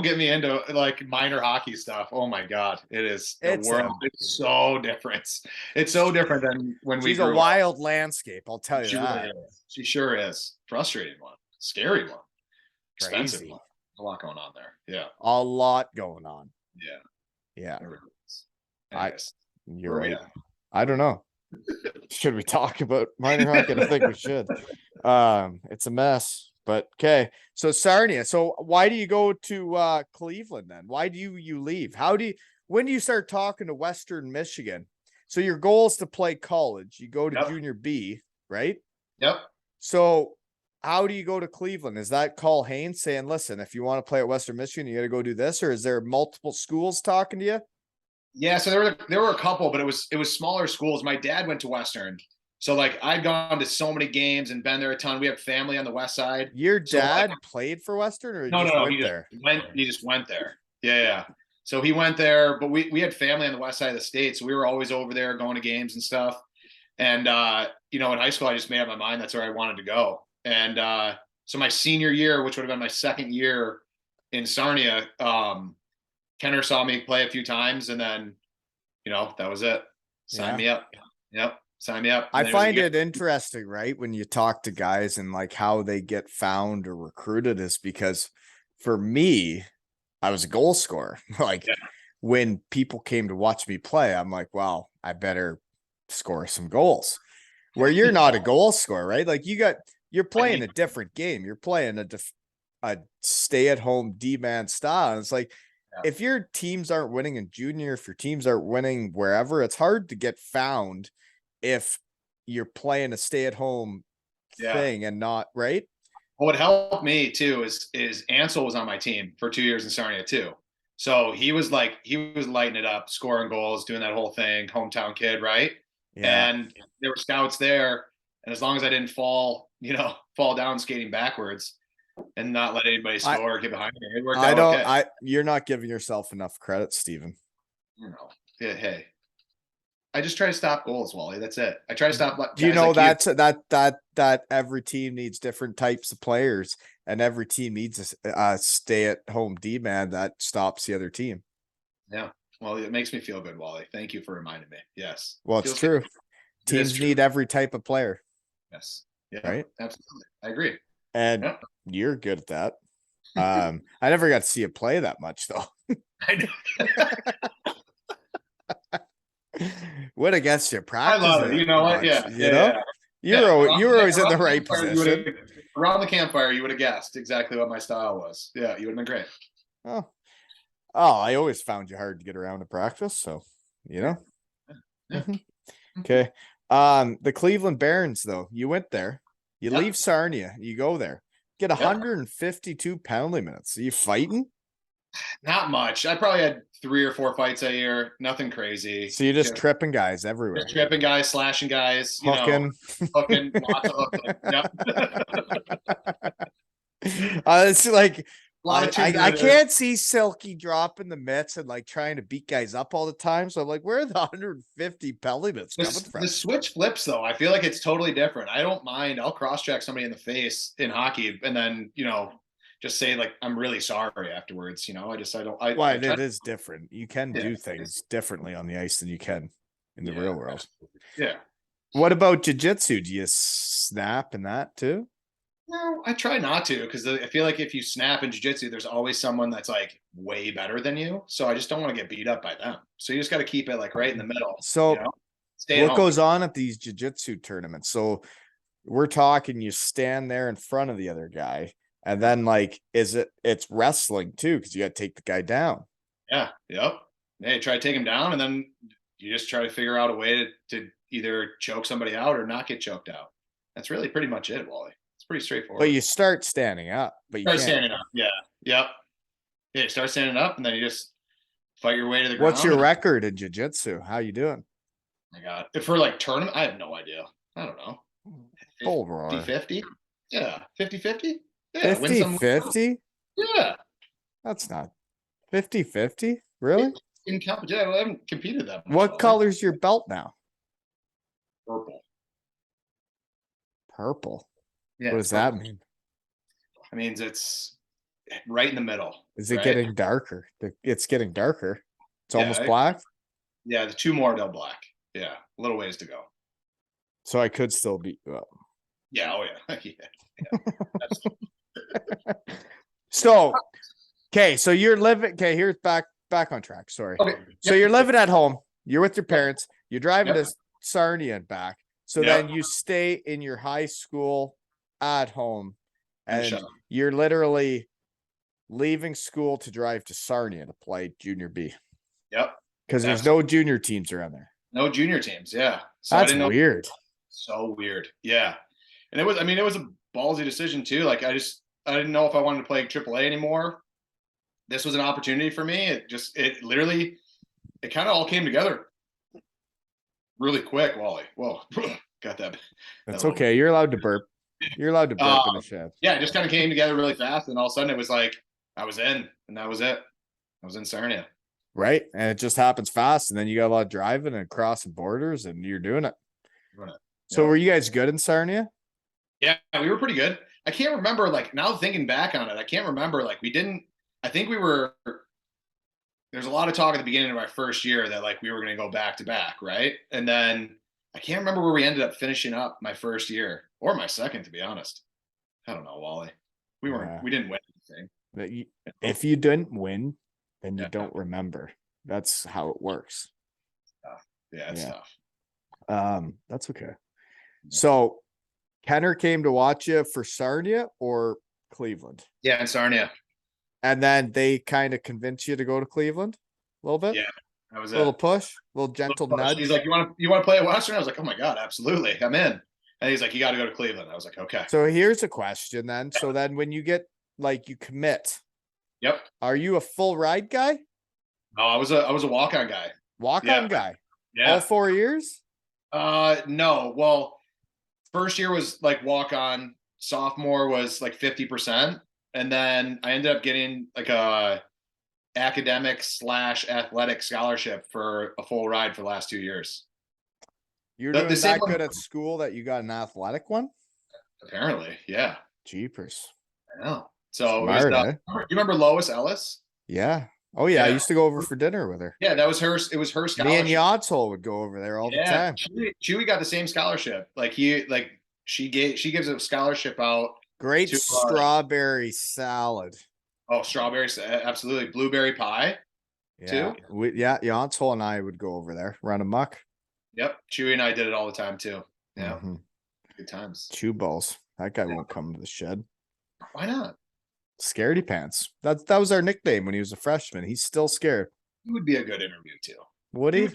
get me into like minor hockey stuff. Oh my God. It's world. It's so different. It's so different than when we grew
up. She's a wild landscape. I'll tell you that.
Really is. She sure is. Frustrating one. Scary one. Expensive one. A lot going on there. Yeah.
A lot going on.
Yeah.
You're right. I don't know. Should we talk about minor hockey? I think we should. It's a mess, but okay. So Sarnia. So why do you go to Cleveland then? Why do you leave? When do you start talking to Western Michigan? So your goal is to play college. You go to junior B, right?
Yep.
So how do you go to Cleveland? Is that Call Haynes saying, listen, if you want to play at Western Michigan, you got to go do this? Or is there multiple schools talking to you?
Yeah, so there were a couple, but it was smaller schools. My dad went to Western, So like I'd gone to so many games and been there a ton. We have family on the west side.
Your
So like,
dad played for Western, or he
no, no,
just
no.
went there?
He just went there. Yeah, yeah. So he went there, but we had family on the west side of the state, so we were always over there going to games and stuff. And you know, in high school, I just made up my mind that's where I wanted to go. And so my senior year, which would have been my second year in Sarnia, Kenner saw me play a few times, and then you know that was it. Sign me up. Yep, sign me up.
I find it interesting, right, when you talk to guys and like how they get found or recruited, is because for me, I was a goal scorer. Like when people came to watch me play, I'm like, wow, I better score some goals. Where you're not a goal scorer, right? Like you're playing a different game. You're playing a stay-at-home D-man style. And it's like, if your teams aren't winning in junior, if your teams aren't winning wherever, it's hard to get found if you're playing a stay-at-home thing and not, right?
What helped me too is Ansel was on my team for 2 years in Sarnia too. So he was lighting it up, scoring goals, doing that whole thing, hometown kid, right?
Yeah.
And there were scouts there. And as long as I didn't fall down skating backwards and not let anybody score or get behind me, it worked out okay.
You're not giving yourself enough credit, Steven.
You know, hey, I just try to stop goals, Wally. That's it. I try to stop.
Do you know that every team needs different types of players, and every team needs a stay-at-home D-man that stops the other team.
Yeah. Well, it makes me feel good, Wally. Thank you for reminding me. Yes.
Well, it's true. Teams need every type of player.
Yes. Yeah.
Right.
Absolutely. I agree.
And you're good at that. I never got to see you play that much though.
I know.
What against you? Practice.
I love it. You know what? Yeah.
You know? You were always in the right position.
Around the campfire, you would have guessed exactly what my style was. Yeah, you would have been great.
Oh, I always found you hard to get around to practice. So, you know.
Yeah.
Okay. The Cleveland Barons, though, you went there. You leave Sarnia. You go there. Get 152 penalty minutes. Are you fighting?
Not much. I probably had 3 or 4 fights a year. Nothing crazy.
So you're just tripping guys everywhere.
Just tripping guys, slashing guys, hooking, lots of hooking. Yep.
It's like I can't see Silky dropping the mitts and like trying to beat guys up all the time. So I'm like, where are the 150 penalty minutes coming from?
The switch flips though. I feel like it's totally different. I don't mind. I'll cross check somebody in the face in hockey and then, just say like, I'm really sorry afterwards.
It is different. You can do things differently on the ice than you can in the real world.
Yeah.
What about Jiu-Jitsu? Do you snap in that too?
No, I try not to, because I feel like if you snap in jiu-jitsu, there's always someone that's like way better than you. So I just don't want to get beat up by them. So you just got to keep it like right in the middle.
So what goes on at these jiu-jitsu tournaments? So we're talking, you stand there in front of the other guy, and then like, it's wrestling too, because you got to take the guy down.
Yeah. Yep. Hey, try to take him down, and then you just try to figure out a way to either choke somebody out or not get choked out. That's really pretty much it, Wally. Pretty straightforward.
But you start standing up. But you
start standing up. Yeah. Yep. Yeah. You start standing up, and then you just fight your way to the ground.
What's your record in jiu-jitsu? How you doing?
My God. If for like tournament, I have no idea. I don't know. 50-50? Yeah. 50-50? Yeah.
50-50?
Yeah.
That's not 50-50. Really?
In competition, I haven't competed that much.
What color's your belt now?
Purple.
Purple.
Yeah,
what does that mean?
It means it's right in the middle.
Is it getting darker? It's getting darker. It's almost black.
Yeah, the 2 more till black. Yeah, a little ways to go.
So I could still beat you up.
Yeah. Oh yeah. Yeah.
So, okay. So you're living. Okay, here's back on track. Sorry. Okay. So you're living at home. You're with your parents. You're driving to Sarnia and back. So then you stay in your high school at home, and you're literally leaving school to drive to Sarnia to play junior B.
Yep.
Because there's no junior teams around there.
No junior teams. Yeah. So
that's weird.
So weird. Yeah. And it was a ballsy decision too. Like I didn't know if I wanted to play AAA anymore. This was an opportunity for me. It kind of all came together really quick, Wally. Whoa. got that.
That's
little
okay. You're allowed to burp. You're allowed to burp in the shed.
Yeah, it just kind of came together really fast, and all of a sudden it was like I was in, and that was it. I was in Sarnia.
Right. And it just happens fast. And then you got a lot of driving and crossing borders and you're doing it. So were you guys good in Sarnia?
Yeah, we were pretty good. I can't remember, like, now thinking back on it, I can't remember, like, I think there's a lot of talk at the beginning of our first year that, like, we were going to go back to back, right? And then I can't remember where we ended up finishing up my first year or my second, to be honest. I don't know, Wally. We didn't win anything.
If you didn't win, then you don't remember. That's how it works.
Yeah, it's tough.
That's okay. So Kenner came to watch you for Sarnia or Cleveland?
Yeah, in Sarnia.
And then they kind of convinced you to go to Cleveland a little bit?
Yeah, that was
a little push, a little gentle nudge.
He's like, you want to play at Western? I was like, oh my God, absolutely. I'm in. And he's like, you got to go to Cleveland. I was like, okay.
So here's a question then. So then when you get, like, you commit.
Yep.
Are you a full ride guy?
No, I was a walk-on guy.
Walk-on guy?
Yeah.
All 4 years?
No. Well, first year was like walk-on. Sophomore was like 50%. And then I ended up getting like a academic / athletic scholarship for a full ride for the last 2 years.
You're doing that good at school that you got an athletic one?
Apparently, yeah.
Jeepers.
I know. So
Smart,
you remember Lois Ellis?
Yeah. Oh yeah, I used to go over for dinner with her.
Yeah, that was her. It was her scholarship.
Me and Yodsole would go over there all the time.
Chewy got the same scholarship. She gives a scholarship out.
Great strawberry salad.
Oh, strawberry, absolutely. Blueberry pie.
Yeah.
Too.
Yodsole and I would go over there, run a muck.
Yep. Chewy and I did it all the time too. Yeah.
Mm-hmm.
Good times.
Chew balls. That guy won't come to the shed.
Why not?
Scaredy pants. That was our nickname when he was a freshman. He's still scared.
He would be a good interview too.
Would he?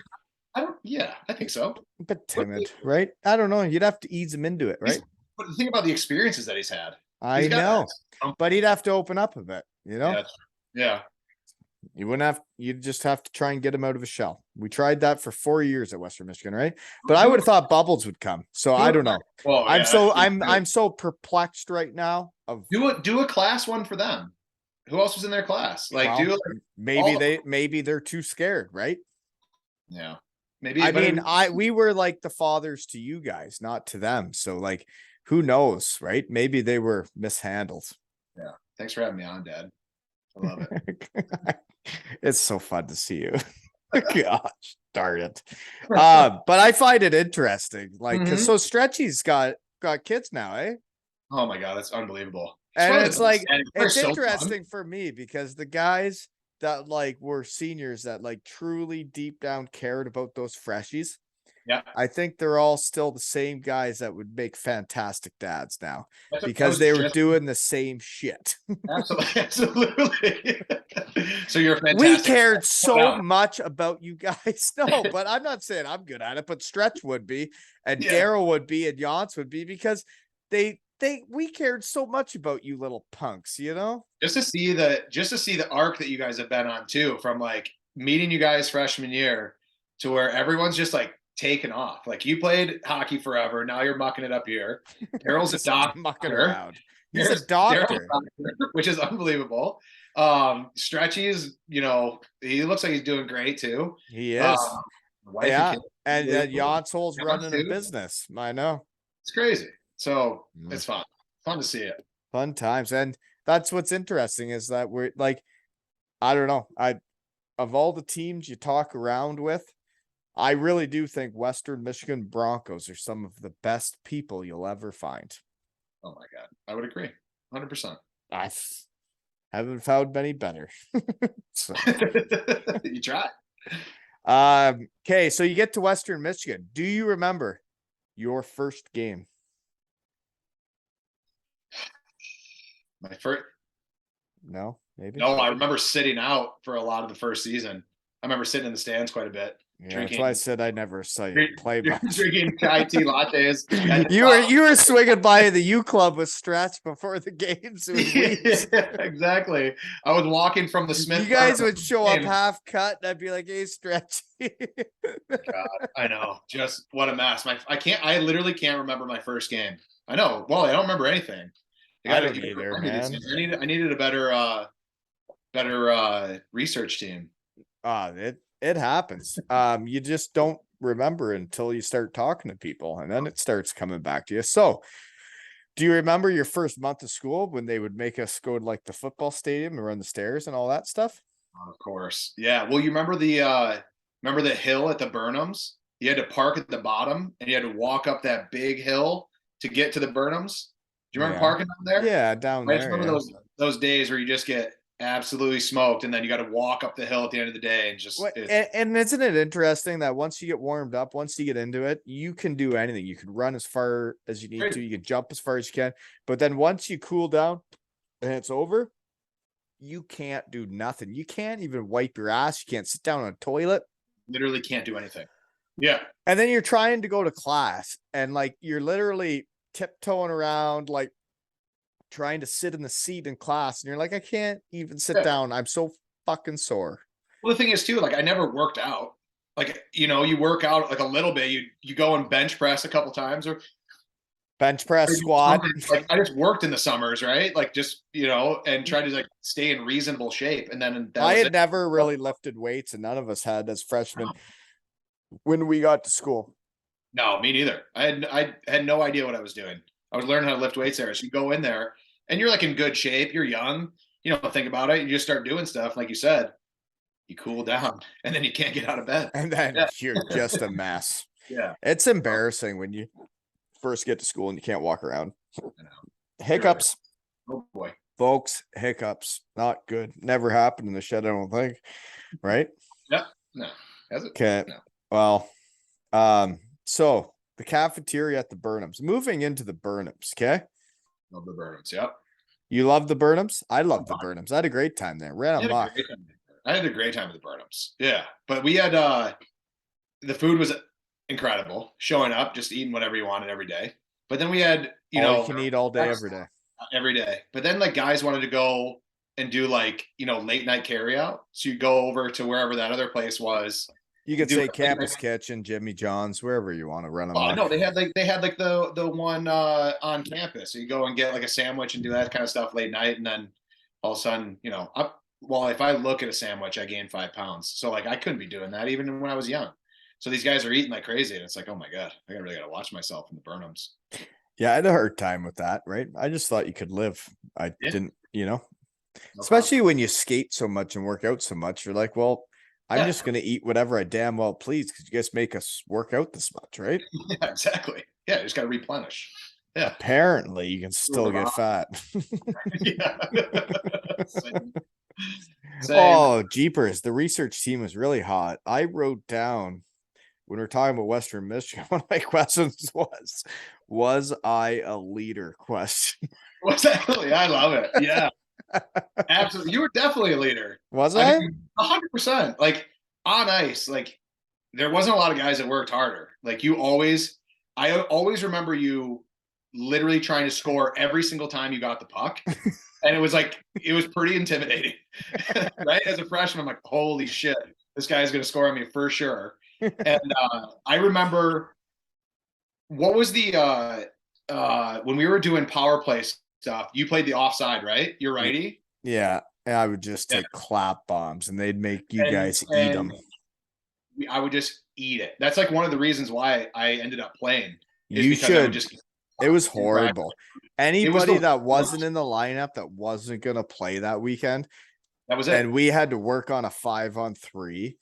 I think so.
But timid, right? I don't know. You'd have to ease him into it, right?
But the thing about the experiences that he's had.
I know. But he'd have to open up a bit, you know?
Yeah.
You'd just have to try and get him out of a shell. We tried that for 4 years at Western Michigan, right? But I would have thought Bubbles would come. So I don't know. Well, I'm so perplexed right now.
Do a class one for them. Who else was in their class?
Maybe they're too scared, right?
Yeah. Maybe.
We were like the fathers to you guys, not to them. So like, who knows, right? Maybe they were mishandled.
Yeah. Thanks for having me on, Dad. I love it.
It's so fun to see you. Gosh, darn it. But I find it interesting. Like, cause so Stretchy's got kids now, eh?
Oh my God, that's unbelievable.
And it's like, it's interesting for me because the guys that like were seniors that like truly deep down cared about those freshies.
Yeah.
I think they're all still the same guys that would make fantastic dads now because they were doing the same shit.
Absolutely. So you're fantastic.
We cared so much about you guys. No, but I'm not saying I'm good at it, but Stretch would be, and Daryl would be, and Yance would be, because we cared so much about you little punks, you know?
Just to see the arc that you guys have been on too, from like meeting you guys freshman year to where everyone's just like taken off. Like, you played hockey forever. Now you're mucking it up here. Daryl's a doctor.
He's a doctor,
which is unbelievable. Stretchy is, he looks like he's doing great too.
He is. And Yonsol's running a business. I know.
It's crazy. So it's fun to see it.
Fun times. And that's what's interesting is that we're like, I don't know. Of all the teams you talk around with, I really do think Western Michigan Broncos are some of the best people you'll ever find.
Oh my God. I would agree. 100%.
I haven't found many better.
You try.
Okay. So you get to Western Michigan. Do you remember your first game?
My first?
No, maybe.
No, I remember sitting out for a lot of the first season. I remember sitting in the stands quite a bit.
Yeah, that's why I said I never saw you play much.
Drinking chai tea lattes.
You were swinging by the U Club with Stretch before the games with weeks.
Exactly. I was walking from the Smith.
You guys would show up half cut, and I'd be like, "Hey, Stretch."
God, I know. Just what a mess. I literally can't remember my first game. I know. Well, I don't remember anything.
I don't either, man.
I needed a better research team.
It happens. You just don't remember until you start talking to people, and then it starts coming back to you. So, do you remember your first month of school when they would make us go to like the football stadium and run the stairs and all that stuff?
Of course. Yeah. Well, you remember the hill at the Burnhams? You had to park at the bottom and you had to walk up that big hill to get to the Burnhams. Do you remember parking down there?
Yeah, down there.
I just remember those days where you just get absolutely smoked and then you got to walk up the hill at the end of the day and just
and isn't it interesting that once you get warmed up, once you get into it, you can do anything. You can run as far as you need to, you can jump as far as you can, but then once you cool down and it's over, you can't do nothing. You can't even wipe your ass. You can't sit down on a toilet.
Literally can't do anything. Yeah.
And then you're trying to go to class and like you're literally tiptoeing around, like trying to sit in the seat in class. And you're like, I can't even sit down. I'm so fucking sore.
Well, the thing is too, like I never worked out. Like, you work out like a little bit. You go and bench press a couple times or
bench press, squat.
Like I just worked in the summers, right? Like just, and tried to like stay in reasonable shape. And then
I had never really lifted weights, and none of us had as freshmen when we got to school.
No, me neither. I had no idea what I was doing. I was learning how to lift weights there. So you go in there and you're like in good shape. You're young. You don't think about it. You just start doing stuff. Like you said, you cool down and then you can't get out of bed.
And then you're just a mess.
Yeah.
It's embarrassing when you first get to school and you can't walk around. Hiccups.
Oh boy.
Folks, hiccups. Not good. Never happened in the shed, I don't think. Right?
No. Has it?
Okay.
No.
Well, so the cafeteria at the Burnhams. Moving into the Burnhams, okay?
Love the Burnhams, yep.
You love the Burnhams? I love the Burnhams. I had a great time there.
I had a great time at the Burnhams. Yeah. But we had the food was incredible. Showing up, just eating whatever you wanted every day. But then we had,
you can eat all day, every day.
Every day. But then like guys wanted to go and do like, late night carry out. So you go over to wherever that other place was.
You could say Campus Kitchen, Jimmy John's, wherever you want to run them.
Oh no, they had like the one on campus. So you go and get like a sandwich and do that kind of stuff late night, and then all of a sudden, if I look at a sandwich, I gain 5 pounds. So like I couldn't be doing that even when I was young. So these guys are eating like crazy, and it's like, oh my god, I really got to watch myself in the Burnhams.
Yeah, I had a hard time with that, right? I just thought you could live. I didn't, especially when you skate so much and work out so much. You're like, well, I'm just going to eat whatever I damn well please because you guys make us work out this much, right?
Yeah, exactly. Yeah, you just got to replenish. Yeah.
Apparently, you can still get fat.
Yeah. Same.
Oh, jeepers. The research team was really hot. I wrote down when we're talking about Western Michigan, one of my questions was I a leader question?
Exactly. I love it. Yeah. Absolutely. You were definitely a leader.
Was I?
100%. Like on ice, like there wasn't a lot of guys that worked harder. Like I always remember you literally trying to score every single time you got the puck. And it was pretty intimidating. Right? As a freshman, I'm like, holy shit, this guy's going to score on me for sure. And I remember what was the when we were doing power play stuff, you played the offside, right? You're righty.
Yeah. And I would just take clap bombs and they'd make you guys eat them.
I would just eat it. That's like one of the reasons why I ended up playing.
You should. It was horrible. Anybody that wasn't in the lineup that wasn't going to play that weekend,
that was it.
And we had to work on a 5-on-3.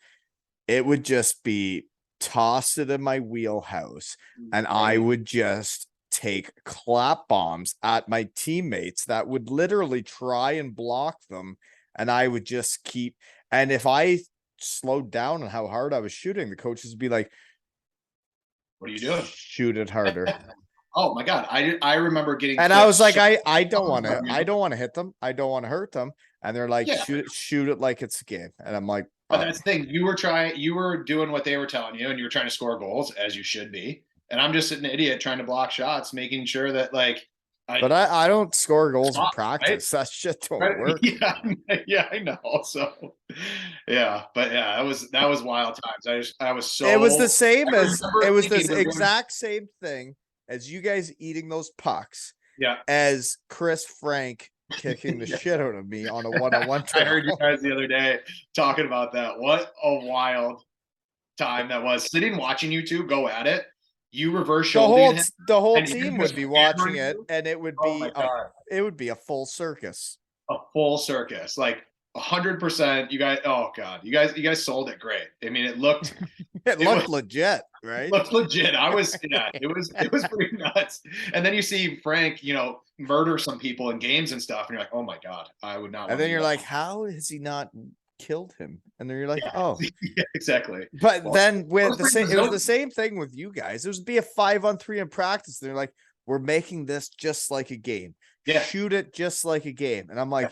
It would just be toss it in my wheelhouse. And I would just take clap bombs at my teammates that would literally try and block them. And I would just keep, and if I slowed down on how hard I was shooting, the coaches would be like,
what are you doing?
Shoot it harder.
Oh my God. I remember getting,
and I was like, I don't want to hit them. I don't want to hurt them. And they're like, shoot it like it's a game. And I'm like,
But that's the thing. You were doing what they were telling you, and you were trying to score goals as you should be. And I'm just an idiot trying to block shots, making sure that like.
But I don't score goals in
Right?
practice. That shit don't
Right?
work.
Yeah, I know. So, yeah, but yeah, that was wild times. I was so.
It was the same as
remember
it was
thinking
this
we're going-
exact same thing as you guys eating those pucks
Yeah,
as Chris Frank kicking the
Yeah.
shit out of me on a one-on-one
I heard you
draw.
guys the other day talking about that. What a wild time that was. Sitting watching you two go at it. You reverse shouldering him.
The whole
and him
team
just
would be watching
hammering
it,
you.
and it would
Oh my
be
God.
it would be a full circus.
A full circus, like 100%. You guys, oh God, you guys sold it great. I mean, it looked
It looked legit, right?
looked legit. It was pretty nuts. And then you see Frank, murder some people in games and stuff, and you're like, oh my God, I would not.
And then you're
that.
like, how has he not killed him? And then you're like, oh,
yeah, exactly.
But
Well,
then with the same, it was
resilient.
the same thing with you guys. It was be a 5-on-3 in practice. They're like, we're making this just like a game.
Yeah.
Shoot it just like a game. And I'm like,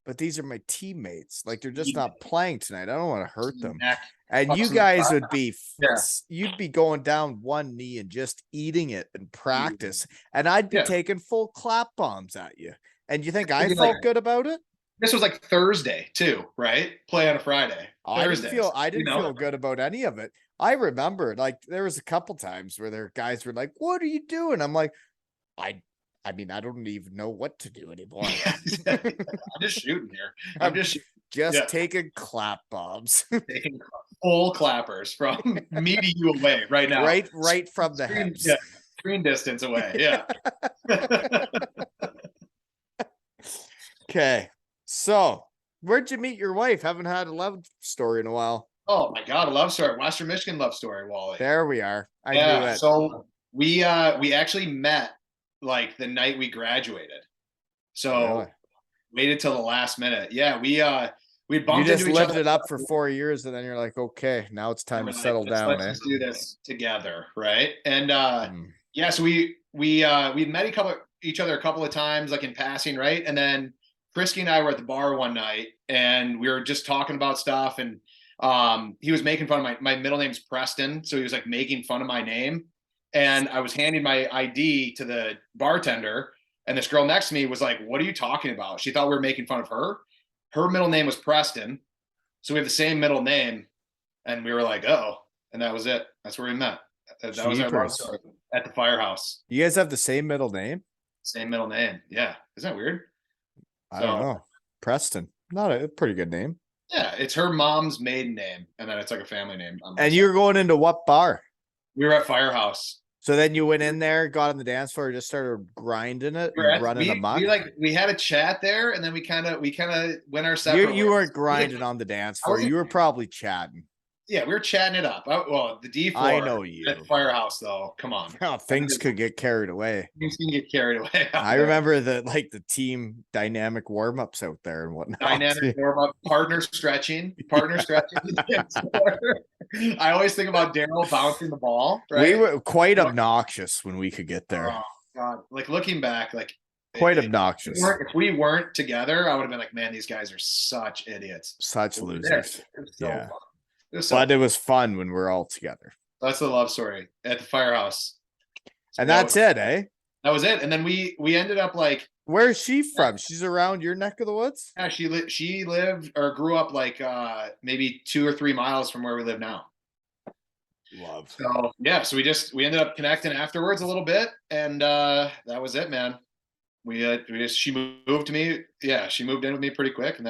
but these are my teammates. Like they're just not playing tonight. I don't want to hurt them. And you guys would be, you'd be going down one knee and just eating it in practice. And I'd be taking full clap bombs at you. And you think I felt good about it?
This was like Thursday too, right? Play on a Friday.
I didn't feel good about any of it. I remember like there was a couple times where their guys were like, "What are you doing?" I'm like, I mean, I don't even know what to do anymore.
I'm just shooting here. I'm just
taking clap bombs.
Taking full clappers from me to you away right now.
Right from the hips.
Yeah, screen distance away. Yeah.
Okay. So, where'd you meet your wife? Haven't had a love story in a while.
Oh my God, a love story. Western Michigan love story, Wally.
There we are. I knew it.
So we actually met like the night we graduated. So waited till the last minute. Yeah, we bumped
you just
into each
lived
other.
it up for 4 years, and then you're like, okay, now it's time to settle down.
Let's do this together, right? And so we met each other a couple of times, like in passing, right? And then Christy and I were at the bar one night, and we were just talking about stuff, and he was making fun of my middle name's Preston, so he was like making fun of my name, and I was handing my ID to the bartender, and this girl next to me was like, "What are you talking about?" She thought we were making fun of her. Her middle name was Preston, so we have the same middle name, and we were like, "Oh," and that was it. That's where we met. That was our love story at the Firehouse.
You guys have the same middle name?
Same middle name. Yeah, isn't that weird?
I don't know. Preston, not a pretty good name.
Yeah, it's her mom's maiden name, and then it's like a family name.
And you were going into what bar?
We were at Firehouse.
So then you went in there, got on the dance floor, just started grinding it, running amok.
We had a chat there, and then we kind of went our separate ways.
You weren't grinding on the dance floor. You were probably chatting.
Yeah, we were chatting it up. The D4.
I know you.
At the Firehouse, though. Come on.
Oh, things could get carried away.
Things can get carried away.
I remember the team dynamic warm-ups out there and whatnot.
Dynamic warm-up, partner stretching. I always think about Daryl bouncing the ball. Right?
We were quite obnoxious when we could get there.
Oh God! Like looking back, like
quite obnoxious.
If we weren't together, I would have been like, man, these guys are such idiots.
Such losers.
Yeah.
But it was fun when we're all together.
That's the love story at the Firehouse.
So and that's it, eh?
That was it. And then we ended up like.
Where's she from? She's around your neck of the woods?
Yeah, she lived or grew up like maybe 2 or 3 miles from where we live now.
Love.
So yeah, so we ended up connecting afterwards a little bit, and that was it, man. She moved to me. Yeah, she moved in with me pretty quick, and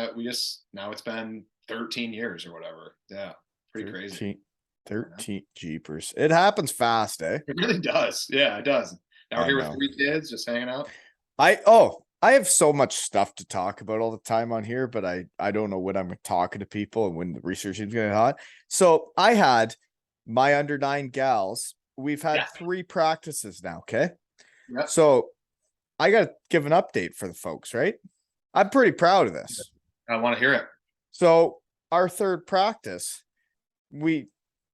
now it's been 13 years or whatever. Yeah. Pretty crazy.
13 jeepers. It happens fast, eh?
It really does. Yeah, it does. Now we're here with 3 kids just hanging out.
I have so much stuff to talk about all the time on here, but I don't know when I'm talking to people and when the research is going to hot. So I had my under 9 gals. We've had 3 practices now. Okay.
Yep.
So I got to give an update for the folks, right? I'm pretty proud of this.
I want to hear it.
So our 3rd practice, we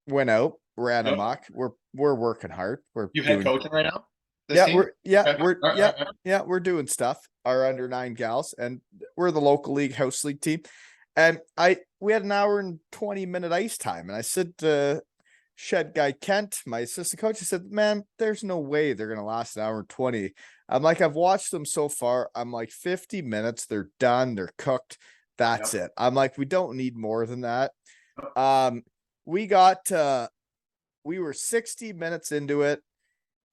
went out, ran amok. We're working hard.
You head coaching right now?
We're doing stuff. Our under 9 gals, and we're the local league house league team. And we had an hour and 20-minute ice time. And I said to shed guy Kent, my assistant coach, I said, man, there's no way they're going to last an hour and 20. I'm like, I've watched them so far. I'm like 50 minutes. They're done. They're cooked. That's it. I'm like, we don't need more than that. We were 60 minutes into it.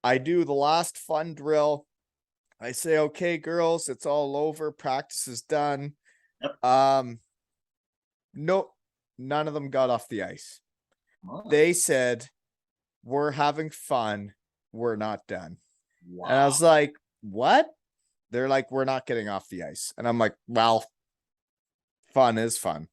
I do the last fun drill. I say, okay, girls, it's all over. Practice is done. Nope. None of them got off the ice. They said, we're having fun. We're not done. Wow. And I was like, what? They're like, we're not getting off the ice. And I'm like, well, fun is fun.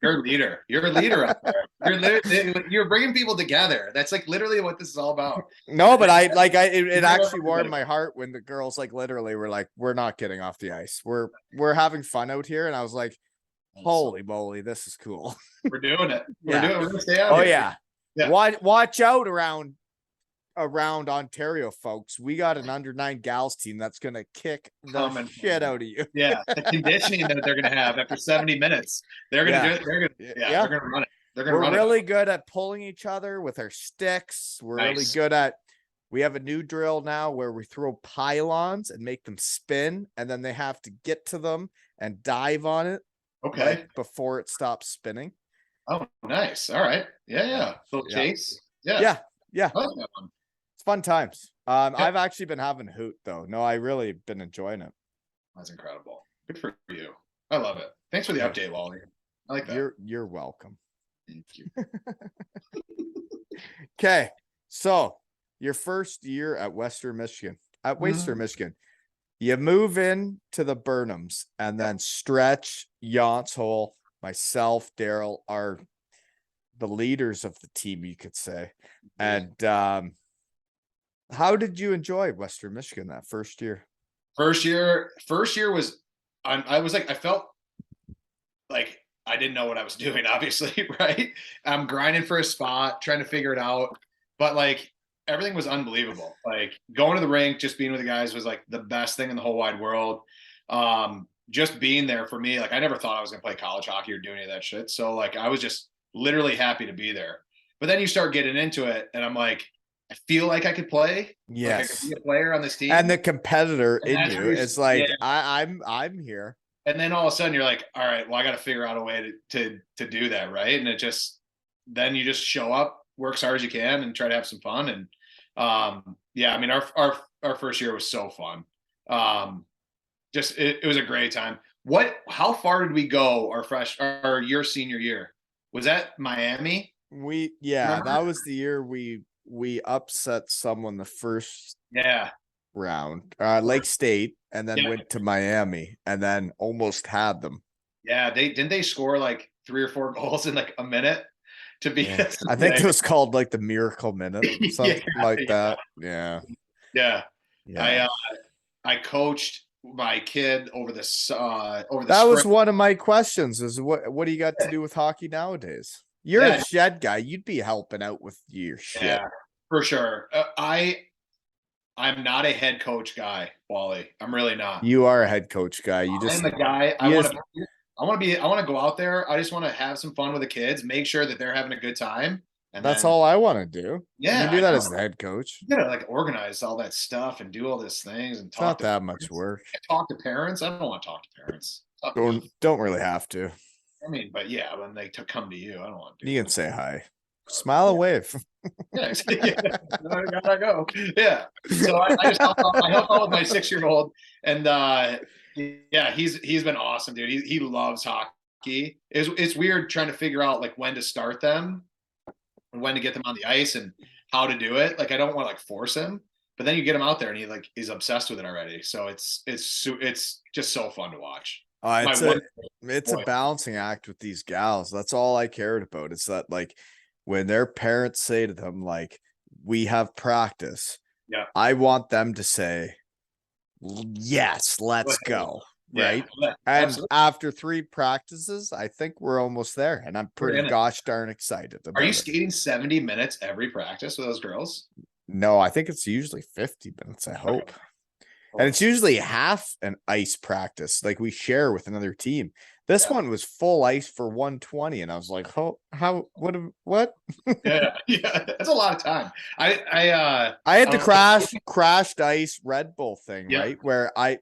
You're a leader. You're a leader out there. You're bringing people together. That's like literally what this is all about.
No, but it actually warmed my heart when the girls like literally were like, we're not getting off the ice. We're having fun out here. And I was like, holy moly, this is cool.
We're doing it. We're gonna stay out here.
Yeah. Watch out around Ontario, folks. We got an under 9 gals team that's gonna kick the shit out of you.
Yeah, the conditioning that they're gonna have after 70 minutes. They're gonna do it. They're gonna run it. We're really
good at pulling each other with our sticks. We're really good at. We have a new drill now where we throw pylons and make them spin, and then they have to get to them and dive on it.
Okay.
Like, before it stops spinning.
Oh, nice. All right. Yeah. So chase. Yeah.
I like that one. It's fun times. I've actually been having a hoot though. No, I really been enjoying it.
That's incredible. Good for you. I love it. Thanks for the update, Wally. I like that.
You're welcome.
Thank you.
Okay. So your first year at Western Michigan. You move in to the Burnhams, and then Stretch, Yance Hole, myself, Daryl are the leaders of the team, you could say. And how did you enjoy Western Michigan that first year?
First year was, I felt like I didn't know what I was doing, obviously, right? I'm grinding for a spot, trying to figure it out. But like, everything was unbelievable. Like, going to the rink, just being with the guys was like the best thing in the whole wide world. Just being there for me, like, I never thought I was gonna play college hockey or do any of that shit. So like, I was just literally happy to be there. But then you start getting into it, and I'm like, I feel like I could play.
Yes,
like I could be a player on this team.
And the competitor in you is like, I'm here.
And then all of a sudden you're like, all right, well, I got to figure out a way to do that, right? And then you just show up, work as hard as you can, and try to have some fun. And I mean, our first year was so fun. It was a great time. How far did we go your senior year? Was that Miami?
That was the year we upset someone the first round, Lake State, and then went to Miami and then almost had them.
Yeah, didn't they score like 3 or 4 goals in like a minute to be?
Yeah. I think it was called like the Miracle Minute, something that. Yeah.
I coached my kid over the
that was one of my questions, is what do you got to do with hockey nowadays? You're a shed guy. You'd be helping out with your shit.
Yeah, for sure. I'm not a head coach guy, Wally. I'm really not.
You are a head coach guy. I'm
the guy. I want to go out there. I just want to have some fun with the kids, make sure that they're having a good time. And
that's all I want to do.
Yeah.
You do that as the head coach.
You gotta like organize all that stuff and do all these things and talk.
Not that much work.
Talk to parents. I don't want to talk to parents.
Don't really have to.
I mean, but yeah, when they come to you, I don't want to.
You can say hi, smile, and wave.
Yeah, I gotta go. Yeah. So I just help out with my 6-year-old, and he's been awesome, dude. He loves hockey. It's weird trying to figure out like when to start them, and when to get them on the ice, and how to do it. Like, I don't want to like force him, but then you get him out there, and he's obsessed with it already. So it's just so fun to watch.
It's a balancing act with these gals. That's all I cared about. It's that like when their parents say to them, like, we have practice.
Yeah.
I want them to say, yes, let's go. Right.
Yeah,
and
absolutely.
After 3 practices, I think we're almost there. And I'm pretty gosh darn excited.
Are you skating 70 minutes every practice with those girls?
No, I think it's usually 50 minutes, I hope. And it's usually half an ice practice. Like, we share with another team. This one was full ice for 120, and I was like, what?
Yeah, yeah, that's a lot of time. I
I had the
was
crashed ice Red Bull thing,
yeah,
right? Where I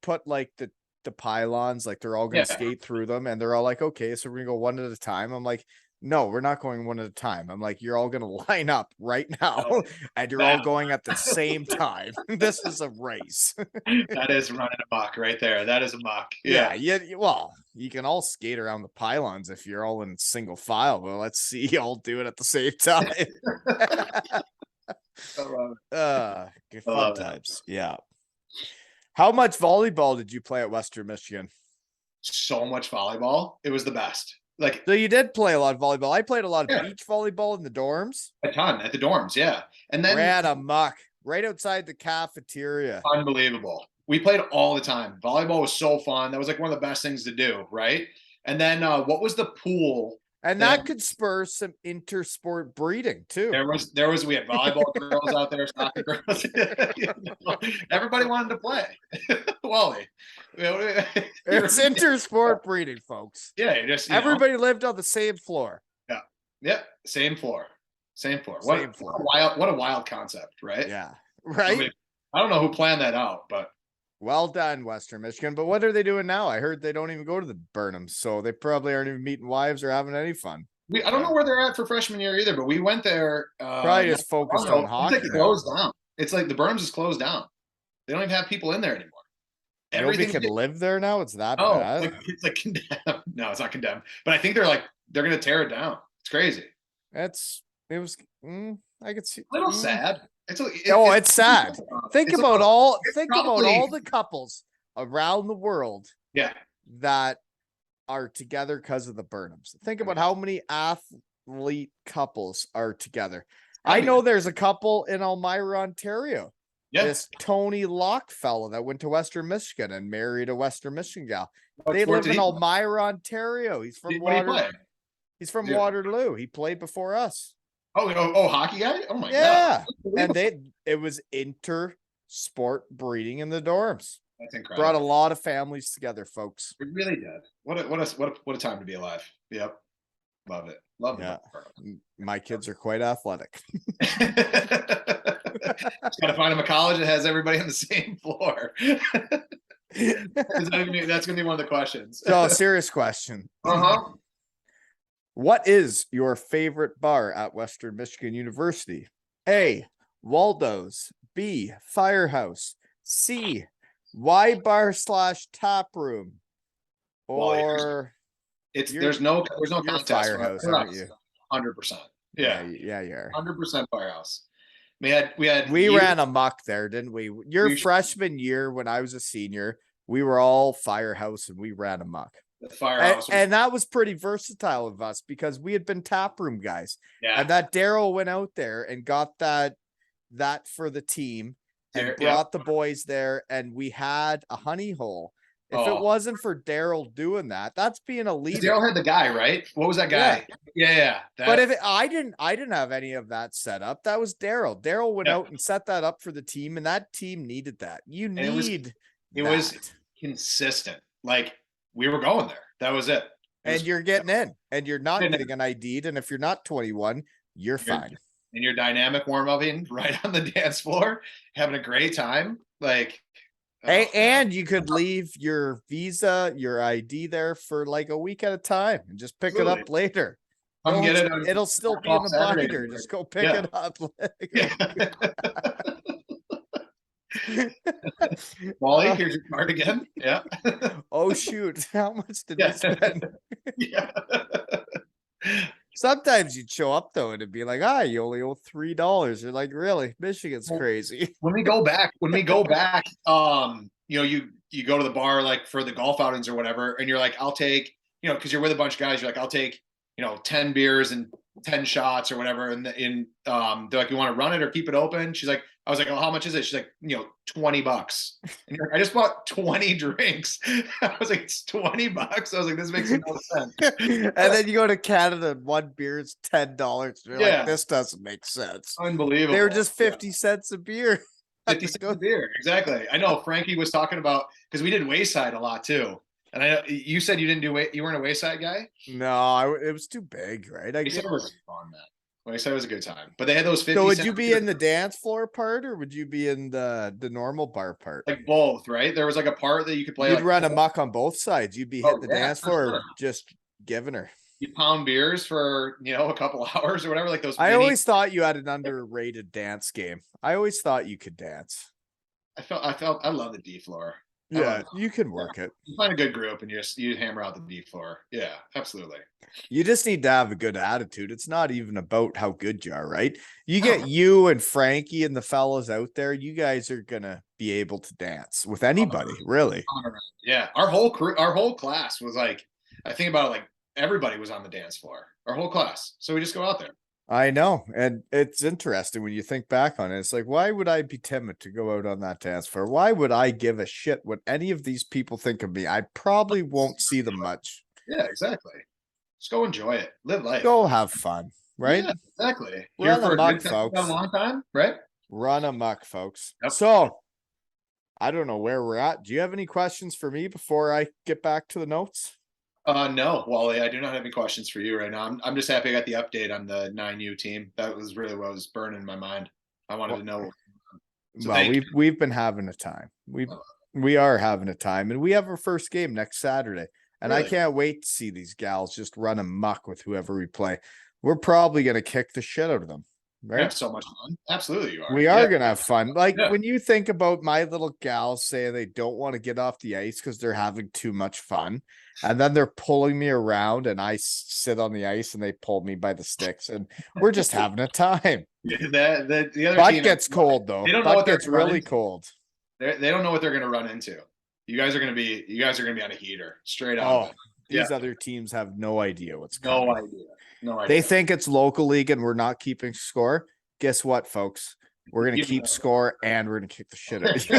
put like the pylons, like they're all gonna
yeah.
skate through them, and they're all like, okay, so we're gonna go one at a time. I'm like, no, we're not going one at a time. I'm like, you're all gonna line up right now,
No,
and you're all
that
going at the same time. This is a race.
that is running amok right there. That is amok.
Yeah,
Yeah.
well, you can all skate around the pylons if you're all in single file. Well, let's see you all do it at the same time.
I love it.
Good
I
fun
love it.
times. Yeah. How much volleyball did you play at Western Michigan?
So much volleyball. It was the best. Like
So you did play a lot of volleyball. I played a lot of
yeah,
beach volleyball in the dorms.
a ton at the dorms. Yeah. And then
Ran amok right outside the cafeteria.
unbelievable. We played all the time. Volleyball was so fun. That was like one of the best things to do, right? And then what was the pool?
And that could spur some intersport breeding too.
There was we had volleyball girls out there, soccer girls. Everybody wanted to play. Wally.
It's intersport breeding, folks.
Yeah, you just
everybody lived on the same floor.
Yeah. Yeah. Same floor. Same floor.
Same floor.
What a wild concept, right?
Yeah. Right.
I don't know who planned that out, but
well done, Western Michigan. But what are they doing now? I heard they don't even go to the Burnham, so they probably aren't even meeting wives or having any fun.
I don't know where they're at for freshman year either, but we went there.
Probably just focused on hockey.
It's like closed down. It's like the Burnham's is closed down. They don't even have people in there anymore.
Nobody can live there now. It's that bad.
It's like condemned. No, it's not condemned. But I think they're going to tear it down. It's crazy.
I could see
a little sad.
It's sad. Think about all the couples around the world.
Yeah.
That are together because of the Burnhams. Think about how many athlete couples are together. I know there's a couple in Elmira, Ontario.
Yeah.
This Tony Locke fellow that went to Western Michigan and married a Western Michigan gal. They live in Elmira, Ontario. He's from He's from Waterloo. He played before us.
Oh, hockey guy? Oh my
god. And it was inter-sport breeding in the dorms.
That's incredible.
Brought a lot of families together, folks.
It really did. What a time to be alive. Yep. Love it. Love it.
Yeah. My kids are quite athletic.
Just gotta find them a college that has everybody on the same floor. That's gonna be one of the questions.
So, serious question. What is your favorite bar at Western Michigan University? A. Waldo's. B. Firehouse. C. Y bar / tap room. Or
there's no contest.
Firehouse, aren't you?
100%. Yeah,
you are.
100% Firehouse.
We ran amok there, didn't we? Your freshman year, when I was a senior, we were all Firehouse and we ran amok.
The Firehouse,
and that was pretty versatile of us because we had been taproom guys.
Yeah,
and that Daryl went out there and got that for the team and brought the boys there, and we had a honey hole. If it wasn't for Daryl doing that, that's being a leader.
Daryl had the guy, right? What was that guy? Yeah.
But if I didn't have any of that set up, that was Daryl. Daryl went out and set that up for the team, and that team needed that. It was
consistent. Like, we were going there. That was it.
And you're getting in, and you're not getting an ID'd. And if you're not 21, you're fine.
And you're dynamic warm-upping right on the dance floor, having a great time. Like,
and you could leave your visa, your ID there for like a week at a time and just pick it up later.
Come get it.
It'll still be in the binder. Just go pick it up.
Wally, here's your card again. Yeah.
Oh shoot! How much did we spend?
Yeah.
Sometimes you'd show up though, and it'd be like, you only owe $3. You're like, really? Michigan's crazy.
When we go back, you go to the bar like for the golf outings or whatever, and you're like, I'll take, because you're with a bunch of guys, you're like, I'll take, 10 beers and 10 shots or whatever. And they're like, you want to run it or keep it open? I was like, oh, how much is it? She's like, $20. And I just bought 20 drinks. I was like, it's $20. I was like, this makes no sense.
And then you go to Canada and one beer is $10. You're like, this doesn't make sense.
Unbelievable.
They were just 50 cents a beer.
50 cents a beer. Exactly. I know Frankie was talking about, because we did Wayside a lot too. And I know you said you didn't do you weren't a wayside guy.
No, it was too big, right? I
Wayside
get.
was fun, man. Wayside was a good time, but they had those 50
So would
cent
you be in the dance floor part, or would you be in the normal bar part?
like both, right? There was like a part that you could play
You'd
like
run amok on both sides. You'd be
oh,
hitting the
yeah,
dance
for
floor, or
sure.
just giving her.
You pound beers for a couple hours or whatever, like those.
I always thought you had an underrated dance game. I always thought you could dance.
I love the D floor.
Yeah, you can work it.
You find a good group and you hammer out the D floor. Yeah, absolutely.
You just need to have a good attitude. It's not even about how good you are, right? You get you and Frankie and the fellas out there, you guys are gonna be able to dance with anybody, really.
Yeah, our whole class was like, I think about it, like everybody was on the dance floor, our whole class. So we just go out there.
I know. And it's interesting when you think back on it. It's like, why would I be timid to go out on that dance floor? Why would I give a shit what any of these people think of me? I probably won't see them much.
Yeah, exactly. Just go enjoy it. Live life.
Go have fun, right?
Yeah, exactly.
Here
for
amok,
a good time,
folks.
a long time, right?
Run amok, folks.
Yep.
So I don't know where we're at. Do you have any questions for me before I get back to the notes?
No, Wally, I do not have any questions for you right now. I'm just happy I got the update on the 9U team. That was really what was burning in my mind. I wanted to know.
So well, we've been having a time. We are having a time, and we have our first game next Saturday. And really? I can't wait to see these gals just run amok with whoever we play. We're probably gonna kick the shit out of them. Right?
Have so much fun. Absolutely, you are.
We are gonna have fun. Like when you think about my little gals saying they don't want to get off the ice because they're having too much fun, and then they're pulling me around, and I sit on the ice and they pull me by the sticks, and we're just having a time.
Yeah, the other
butt
team
gets cold though.
They don't
know
what
gets really cold.
They don't know what they're gonna run into. You guys are gonna be on a heater straight out.
Oh, these other teams have no idea what's
coming.
No idea. They think it's local league and we're not keeping score. Guess what, folks? We're gonna keep score and we're gonna kick the shit out of you.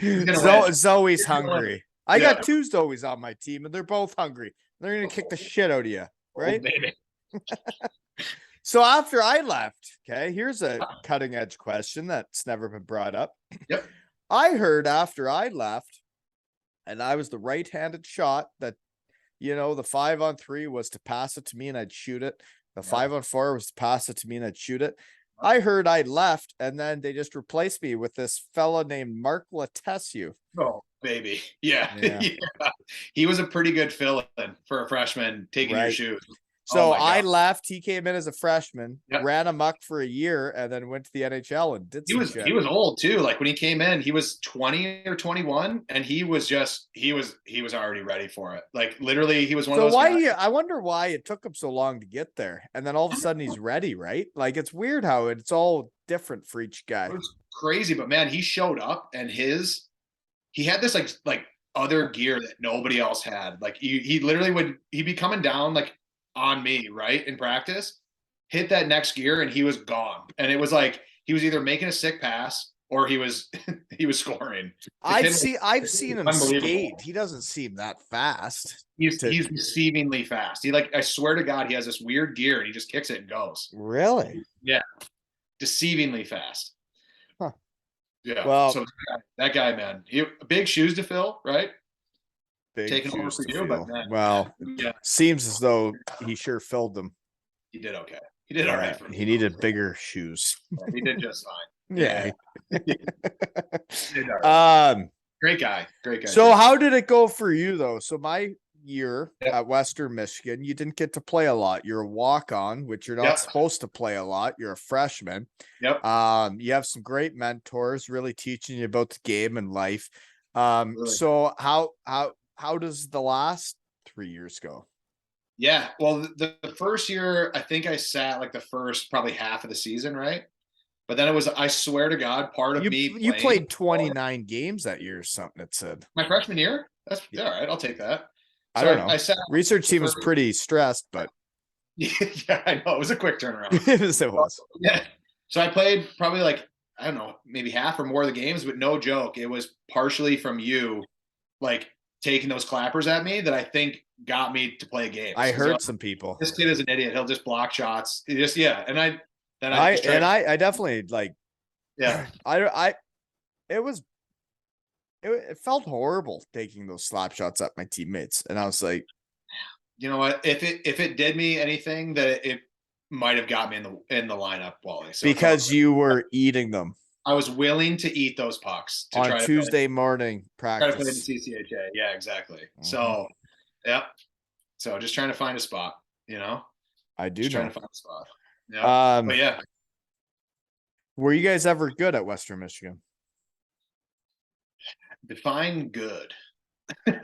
You don't know
Zoe's hungry. I got two Zoe's on my team and they're both hungry. They're gonna kick the shit out of you, right? So after I left, okay, here's a cutting edge question that's never been brought up.
Yep.
I heard after I left, and I was the right-handed shot that, the 5-on-3 was to pass it to me and I'd shoot it. The 5-on-4 was to pass it to me and I'd shoot it. I heard I left and then they just replaced me with this fella named Mark Latescu.
Oh, baby. Yeah. He was a pretty good fill-in for a freshman taking your shoes.
So I left. He came in as a freshman, ran amok for a year, and then went to the NHL and did some shit.
He was old too. Like when he came in, he was 20 or 21, and he was already ready for it. Like literally, he was one of those guys.
I wonder why it took him so long to get there, and then all of a sudden he's ready, right? Like it's weird how it's all different for each guy.
It was crazy, but man, he showed up and he had this like other gear that nobody else had. Like he literally he'd be coming down like on me, right, in practice, hit that next gear and he was gone. And it was like he was either making a sick pass or he was scoring.
I've seen him skate. He doesn't seem that fast.
He's deceivingly fast. I swear to God, he has this weird gear and he just kicks it and goes.
Really?
Yeah. Deceivingly fast.
Huh.
Yeah.
Well,
so that guy, man, big shoes to fill, right?
Taking over for you, but well, seems as though he sure filled them.
He did okay. He did all right.
He needed bigger shoes.
He did just fine.
Yeah.
Great guy.
So how did it go for you though? So my year at Western Michigan, you didn't get to play a lot. You're a walk-on, which you're not supposed to play a lot. You're a freshman.
Yep.
You have some great mentors really teaching you about the game and life. So how does the last 3 years go?
Yeah. Well, the first year, I think I sat like the first probably half of the season, right? But then it was, I swear to God, part of me.
You played 29 games that year or something, it said.
My freshman year? That's all right. I'll take that.
So I don't know. Research team was pretty stressed, but.
Yeah, I know. It was a quick turnaround.
It was.
Yeah. So I played probably like, I don't know, maybe half or more of the games, but no joke. It was partially from you, like, taking those clappers at me that I think got me to play games.
I heard some people.
This kid is an idiot. He'll just block shots. And I definitely like.
Yeah. It was it felt horrible taking those slap shots at my teammates. And I was like,
You know what? If it did me anything, that it might have got me in the lineup, Wally. So it's all
because
good.
you were eating them
I was willing to eat those pucks to
on Tuesday morning
try to play the
practice.
CCHA. Yeah, exactly.
Mhm.
So, yeah. So just trying to find a spot, you know,
I do
just trying
know.
to find a spot. Yeah. But yeah,
Were you guys ever good at Western Michigan?
define good.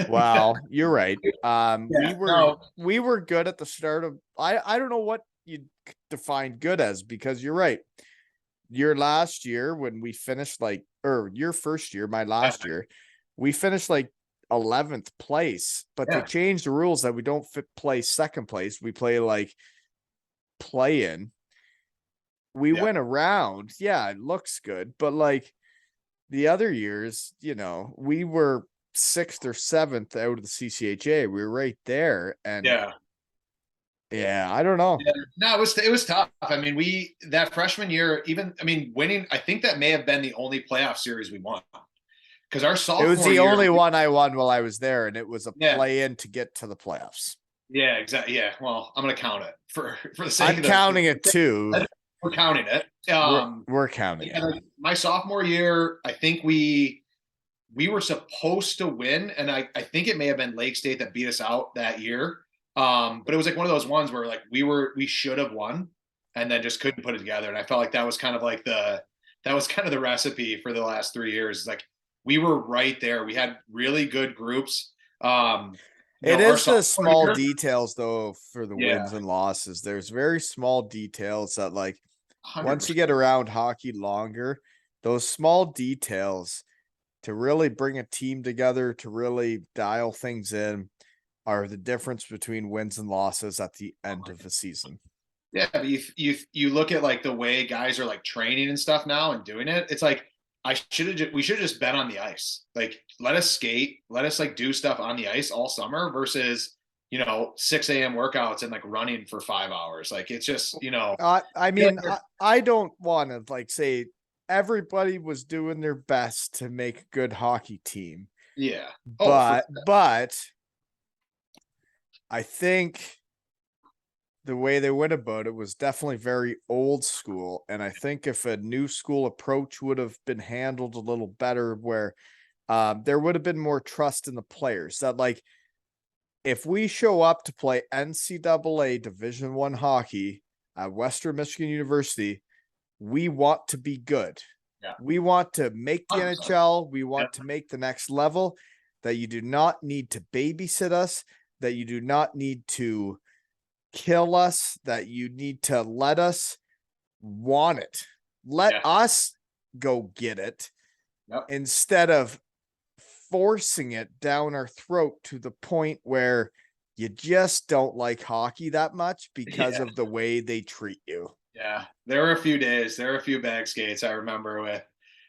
Well, you're right.
Yeah. No.
We were good at the start of I don't know what you define good as, because you're right. Your last year when we finished or your first year, my last year, we finished like 11th place, but they
Yeah.
changed the rules that we don't play second place. We play like play in. We
Yeah.
went around. Yeah, it looks good, but like the other years, we were 6th or 7th out of the CCHA. We were right there. And
Yeah.
yeah, I don't know.
Yeah. No, it was tough. I mean, that freshman year, winning, I think that may have been the only playoff series we won. Because our
It was
sophomore
the
year,
only one I won while I was there, and it was a
yeah,
play in to get to the playoffs.
yeah, exactly. Yeah, well, I'm gonna count it for the sake
I'm
of
counting it too.
we're counting it.
We're counting it.
Like my sophomore year, I think we were supposed to win, and I think it may have been Lake State that beat us out that year. But it was like one of those ones where like we should have won, and then just couldn't put it together. And I felt like that was kind of like the recipe for the last 3 years. Like we were right there. We had really good groups.
It is the small
year,
details though for the
yeah,
wins and losses. There's very small details that like
100%.
once you get around hockey longer, those small details to really bring a team together, to really dial things in, are the difference between wins and losses at the end of the season.
Yeah, but you look at like the way guys are like training and stuff now and doing it. It's like we should have just been on the ice. Like let us skate, let us like do stuff on the ice all summer versus 6 a.m. workouts and like running for 5 hours. Like it's just
I mean, I don't want to like say everybody was doing their best to make a good hockey team.
Yeah.
But I think the way they went about it was definitely very old school. And I think if a new school approach would have been handled a little better, where there would have been more trust in the players, that like if we show up to play NCAA Division I hockey at Western Michigan University, we want to be good.
Yeah.
We want to make the
100%.
NHL. We want to make the next level. That you do not need to babysit us. That you do not need to kill us, that you need to let us want it. Let us go get it instead of forcing it down our throat to the point where you just don't like hockey that much because of the way they treat you.
Yeah. There were a few bag skates I remember with,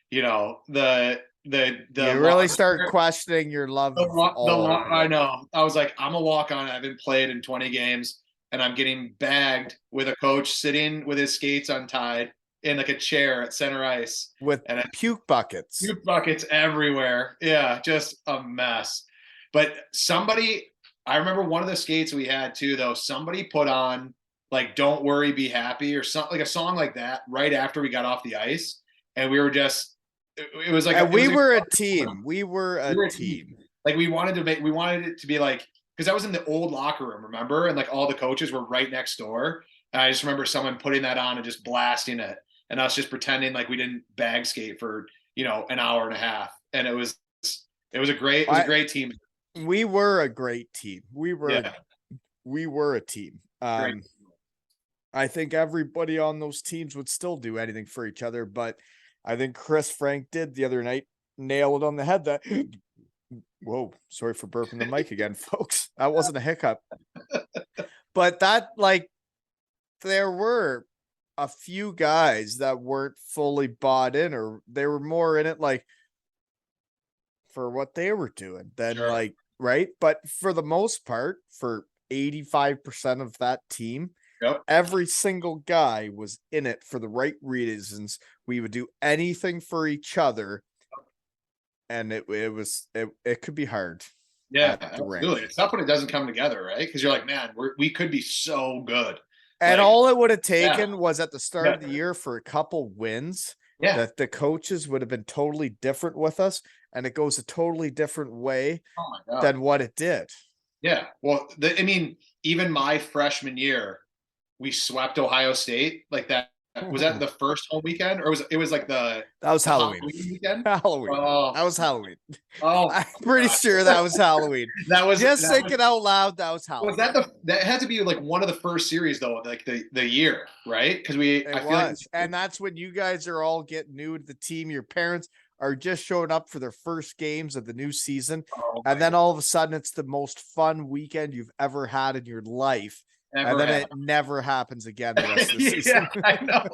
the
you really start questioning your love.
I know. I was like, I'm a walk on. I haven't played in 20 games. And I'm getting bagged with a coach sitting with his skates untied in like a chair at center ice
with puke buckets.
Puke buckets everywhere. Yeah, just a mess. But I remember one of the skates we had too, though, somebody put on like "Don't Worry, Be Happy" or something, like a song like that right after we got off the ice. And we were just, it was like,
we were a team. We were a team.
Like we wanted it to be like, because I was in the old locker room, remember? And like all the coaches were right next door. And I just remember someone putting that on and just blasting it. And us just pretending like we didn't bag skate for, an hour and a half. And it was a great team.
We were a great team. We were a team. I think everybody on those teams would still do anything for each other. But I think Chris Frank did the other night nail it on the head. That whoa, sorry for burping the mic again, folks. That wasn't a hiccup. But that, like, there were a few guys that weren't fully bought in, or they were more in it like for what they were doing than like, right? But for the most part, for 85% of that team, every single guy was in it for the right reasons. We would do anything for each other. and it could be hard
Yeah,
at the
absolutely.
rink.
It's tough when it doesn't come together, right? Because you're like, man, we could be so good.
And
Like,
all it would have
yeah,
taken was at the start
yeah,
of the year for a couple wins
yeah.
that the coaches would have been totally different with us, and it goes a totally different way
Oh my God.
than what it did.
Yeah. Well, I mean, even my freshman year, we swept Ohio State like that. Was that the first home weekend, or was it was like
That was
the
Halloween.
Halloween weekend?
Halloween.
Oh,
That was Halloween.
oh,
I'm pretty
God.
sure that was Halloween. Just
that
thinking out loud, that was Halloween.
was that that had to be like one of the first series though, like the year, right? Because
It
I feel like
was. And that's when you guys are all getting new to the team. Your parents are just showing up for their first games of the new season.
oh
And
my
then
God,
all of a sudden, it's the most fun weekend you've ever had in your life. And
never
then
had.
it never happens again the rest of the
Yeah,
season.
I know.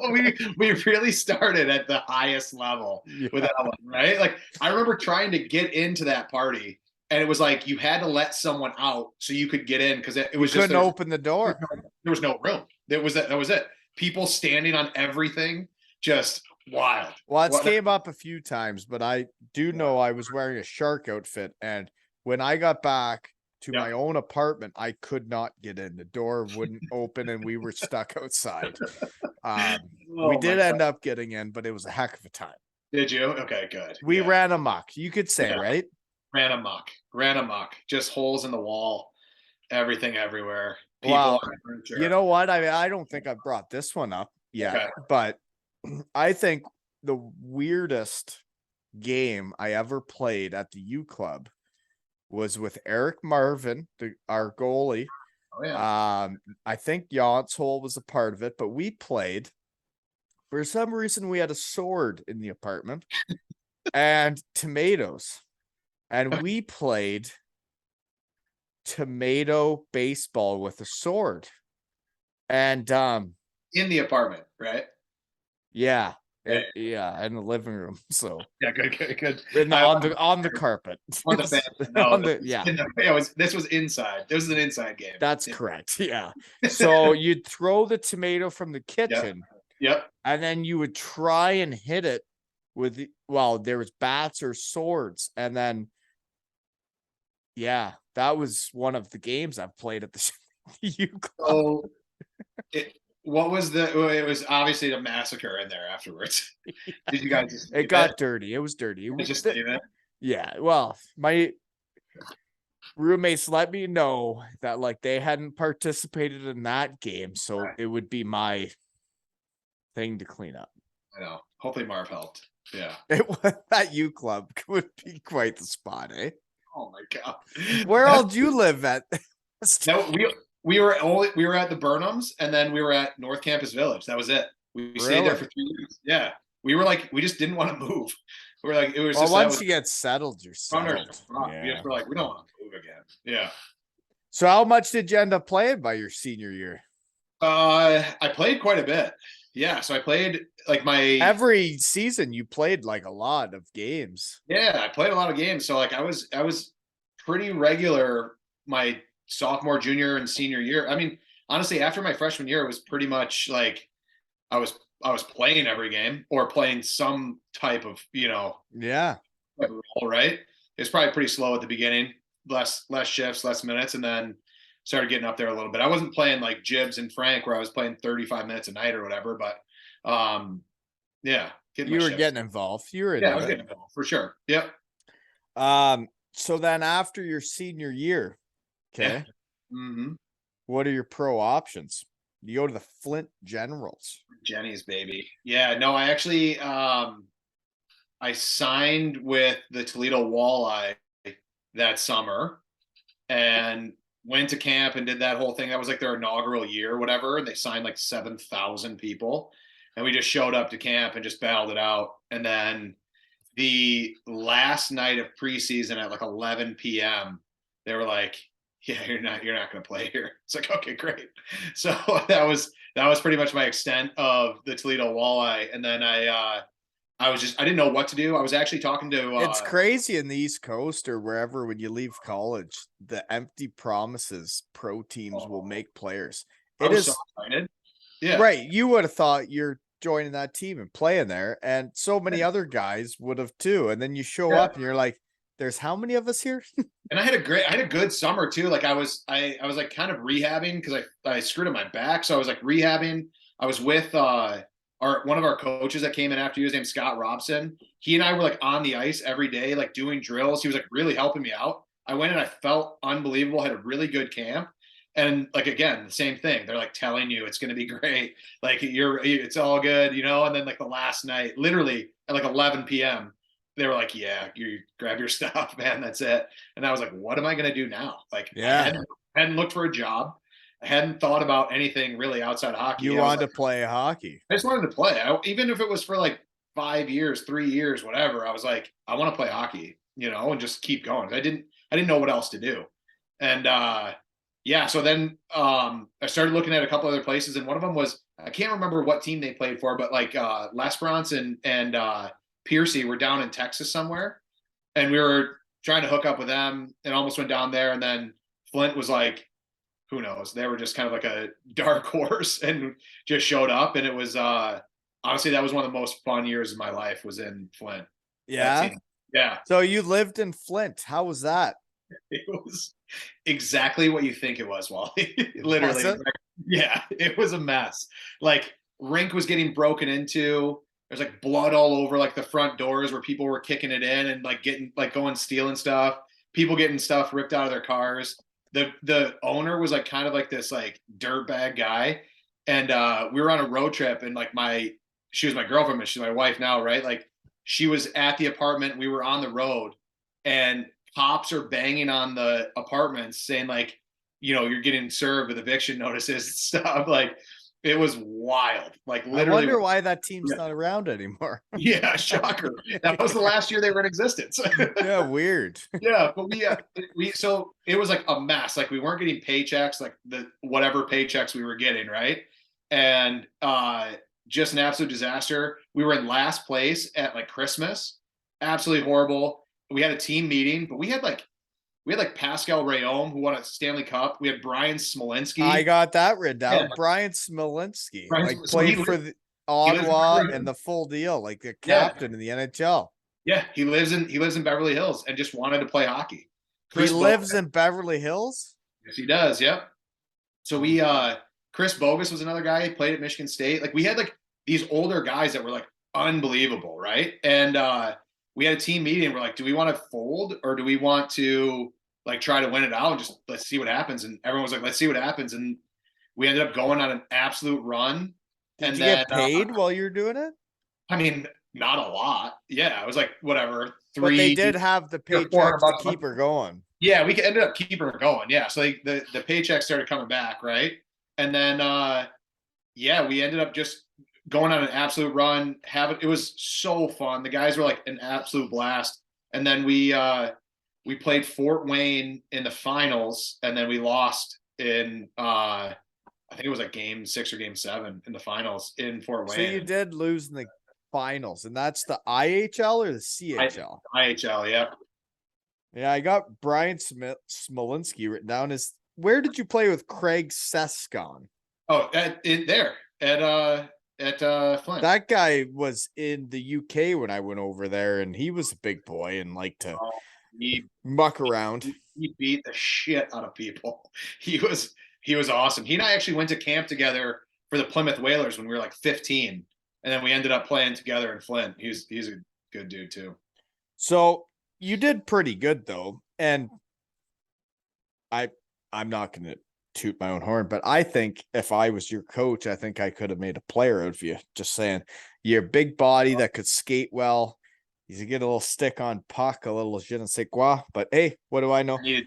We really started at the highest level with
Yeah.
that one, right? Like I remember trying to get into that party, and it was like you had to let someone out so you could get in because it
You
was just
couldn't open the door.
there was no room. That was it. That was it. People standing on everything, just wild.
Well, it's
What?
came up a few times, but I do know I was wearing a shark outfit. And when I got back to my
Yeah.
own apartment, I could not get in. The door wouldn't open and we were stuck outside. We
Oh my
did
God.
end up getting in, but it was a heck of a time.
Did you? Okay, good.
We
Yeah.
ran amok, you could say,
Yeah.
right?
Ran amok. Ran amok. Just holes in the wall. Everything everywhere. People
Wow.
on furniture.
You know what? I don't think I've brought this one up yet,
Okay.
but I think the weirdest game I ever played at the U Club was with Eric Marvin, our goalie.
Oh yeah.
I think Yance Hole was a part of it, but we played. For some reason, we had a sword in the apartment and tomatoes, and we played tomato baseball with a sword. And
In the apartment, right?
yeah,
Yeah.
yeah, in the living room. So
Yeah, good, good, good.
on the carpet.
On the fan. No,
On the, yeah.
This was inside. This was an inside game.
That's correct. Yeah. So you'd throw the tomato from the kitchen,
Yep.
and then you would try and hit it with, well, there was bats or swords, and then yeah, that was one of the games I've played at the U Club.
So, what was it was obviously a massacre in there afterwards. Did you guys just
It got dirty. It was dirty.
just leave it?
Yeah. Well, my roommates let me know that like they hadn't participated in that game, so it would be my thing to clean up.
I know. Hopefully Marv helped. Yeah.
That U Club would be quite the spot, eh?
Oh my God.
Where all do you live at?
No, we were at the Burnhams, and then we were at North Campus Village. That was it. We stayed there for 3 weeks. Yeah. We were like, we just didn't want to move. We were like, it was
Well,
just
once you get settled, you're settled.
We just were like, we don't want to move again. Yeah.
So how much did you end up playing by your senior year?
I played quite a bit. Yeah. So I played like
every season you played like a lot of games.
Yeah, I played a lot of games. So like I was pretty regular my sophomore, junior, and senior year. I mean, honestly, after my freshman year, it was pretty much like I was playing every game or playing some type of,
Yeah.
role, right? It's probably pretty slow at the beginning, less shifts, less minutes, and then started getting up there a little bit. I wasn't playing like Jibs and Frank where I was playing 35 minutes a night or whatever, but yeah.
You were getting involved. You were
I was getting involved for sure. Yep.
So then after your senior year, okay.
Yeah. Mm-hmm.
What are your pro options? You go to the Flint Generals.
Jenny's baby. Yeah, no, I actually I signed with the Toledo Walleye that summer and went to camp and did that whole thing. That was like their inaugural year or whatever. And they signed like 7,000 people. And we just showed up to camp and just battled it out. And then the last night of preseason at like 11 p.m., they were like, yeah, you're not going to play here. It's like, okay, great. So that was pretty much my extent of the Toledo Walleye. And then I didn't know what to do. I was actually talking to
it's crazy in the East Coast or wherever when you leave college, the empty promises pro teams will make players. It is
so excited. Yeah.
Right. You would have thought you're joining that team and playing there, and so many other guys would have too. And then you show
Yeah.
up and you're like, there's how many of us here?
And I had a good summer too. Like I was like kind of rehabbing because I screwed up my back. So I was like rehabbing. I was with one of our coaches that came in after you, his name's Scott Robson. He and I were like on the ice every day, like doing drills. He was like really helping me out. I went and I felt unbelievable, had a really good camp. And like again, the same thing. They're like telling you it's gonna be great. Like it's all good, you know. And then like the last night, literally at like 11 p.m., they were like, yeah, you grab your stuff, man. That's it. And I was like, what am I going to do now? Like,
Yeah.
I hadn't looked for a job. I hadn't thought about anything really outside of hockey.
You wanted to play hockey.
I just wanted to play. Even if it was for like 5 years, 3 years, whatever, I was like, I want to play hockey, you know, and just keep going. I didn't know what else to do. And, yeah, so then I started looking at a couple other places, and one of them was, I can't remember what team they played for, but like Lesperance and Piercy were down in Texas somewhere, and we were trying to hook up with them and almost went down there. And then Flint was like, who knows? They were just kind of like a dark horse and just showed up. And it was honestly, that was one of the most fun years of my life was in Flint.
Yeah.
Yeah.
So you lived in Flint. How was that?
It was exactly what you think it was, Wally. Literally.
Was it?
Yeah, it was a mess. Like rink was getting broken into. There's like blood all over like the front doors where people were kicking it in and like getting like going stealing stuff. People getting stuff ripped out of their cars. The owner was like kind of like this like dirtbag guy, and we were on a road trip, and like she was my girlfriend, but she's my wife now, right? Like she was at the apartment. We were on the road, and cops are banging on the apartments saying like, you know, you're getting served with eviction notices and stuff. Like it was wild. Like literally.
I wonder why that team's not around anymore.
Yeah, shocker. That was the last year they were in existence.
Yeah, weird.
Yeah, but we so it was like a mess. Like we weren't getting paychecks, like the whatever paychecks we were getting, right? And just an absolute disaster. We were in last place at like Christmas. Absolutely horrible. We had a team meeting, but we had like Pascal Rayom, who won a Stanley Cup. We had Brian Smolinski.
I got that written down. Yeah. Brian Smolinski, played for the Ottawa and the full deal, like the captain in the NHL.
Yeah, he lives in Beverly Hills and just wanted to play hockey.
He lives in Beverly Hills?
Yes, he does. Yep. So Chris Bogus was another guy. He played at Michigan State. Like we had like these older guys that were like unbelievable, right? And we had a team meeting. We're like, do we want to fold or do we want to like try to win it out and just let's see what happens? And everyone was like, let's see what happens. And we ended up going on an absolute run.
Did you get paid while you're doing it?
I mean, not a lot. Yeah, it was like whatever.
But they did have the paycheck to keep her going.
Yeah, we ended up keeping her going. Yeah, so like the paycheck started coming back, right? And then yeah, we ended up just going on an absolute run. It was so fun. The guys were like an absolute blast. And then we played Fort Wayne in the finals, and then we lost in I think it was like game 6 or game 7 in the finals in Fort Wayne.
So you did lose in the finals, and that's the IHL or the CHL?
IHL, yeah.
Yeah, I got Brian Smolinski written down. Where did you play with Craig Sescon?
Oh, at Flint.
That guy was in the UK when I went over there, and he was a big boy and liked to muck around.
He beat the shit out of people. He was awesome. He and I actually went to camp together for the Plymouth Whalers when we were like 15, and then we ended up playing together in Flint. He's a good dude too.
So you did pretty good though, and I'm not going to toot my own horn, but I think if I was your coach, I think I could have made a player out of you. Just saying, you're a big body that could skate well. You get a little stick on puck, a little je ne sais quoi. But hey, what do I know?
I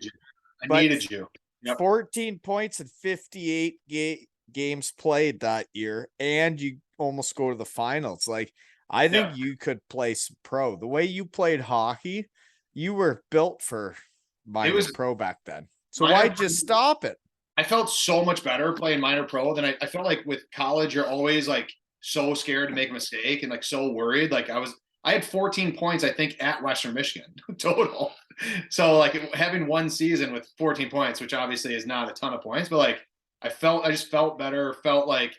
needed you.
Yep. 14 points in 58 games played that year, and you almost go to the finals. Like, I think you could play some pro. The way you played hockey, you were built for minor pro back then. So why'd you stop it?
I felt so much better playing minor pro than I felt like with college. You're always like so scared to make a mistake and like so worried. Like I had 14 points, I think, at Western Michigan total. So like having one season with 14 points, which obviously is not a ton of points, but like I just felt better. Felt like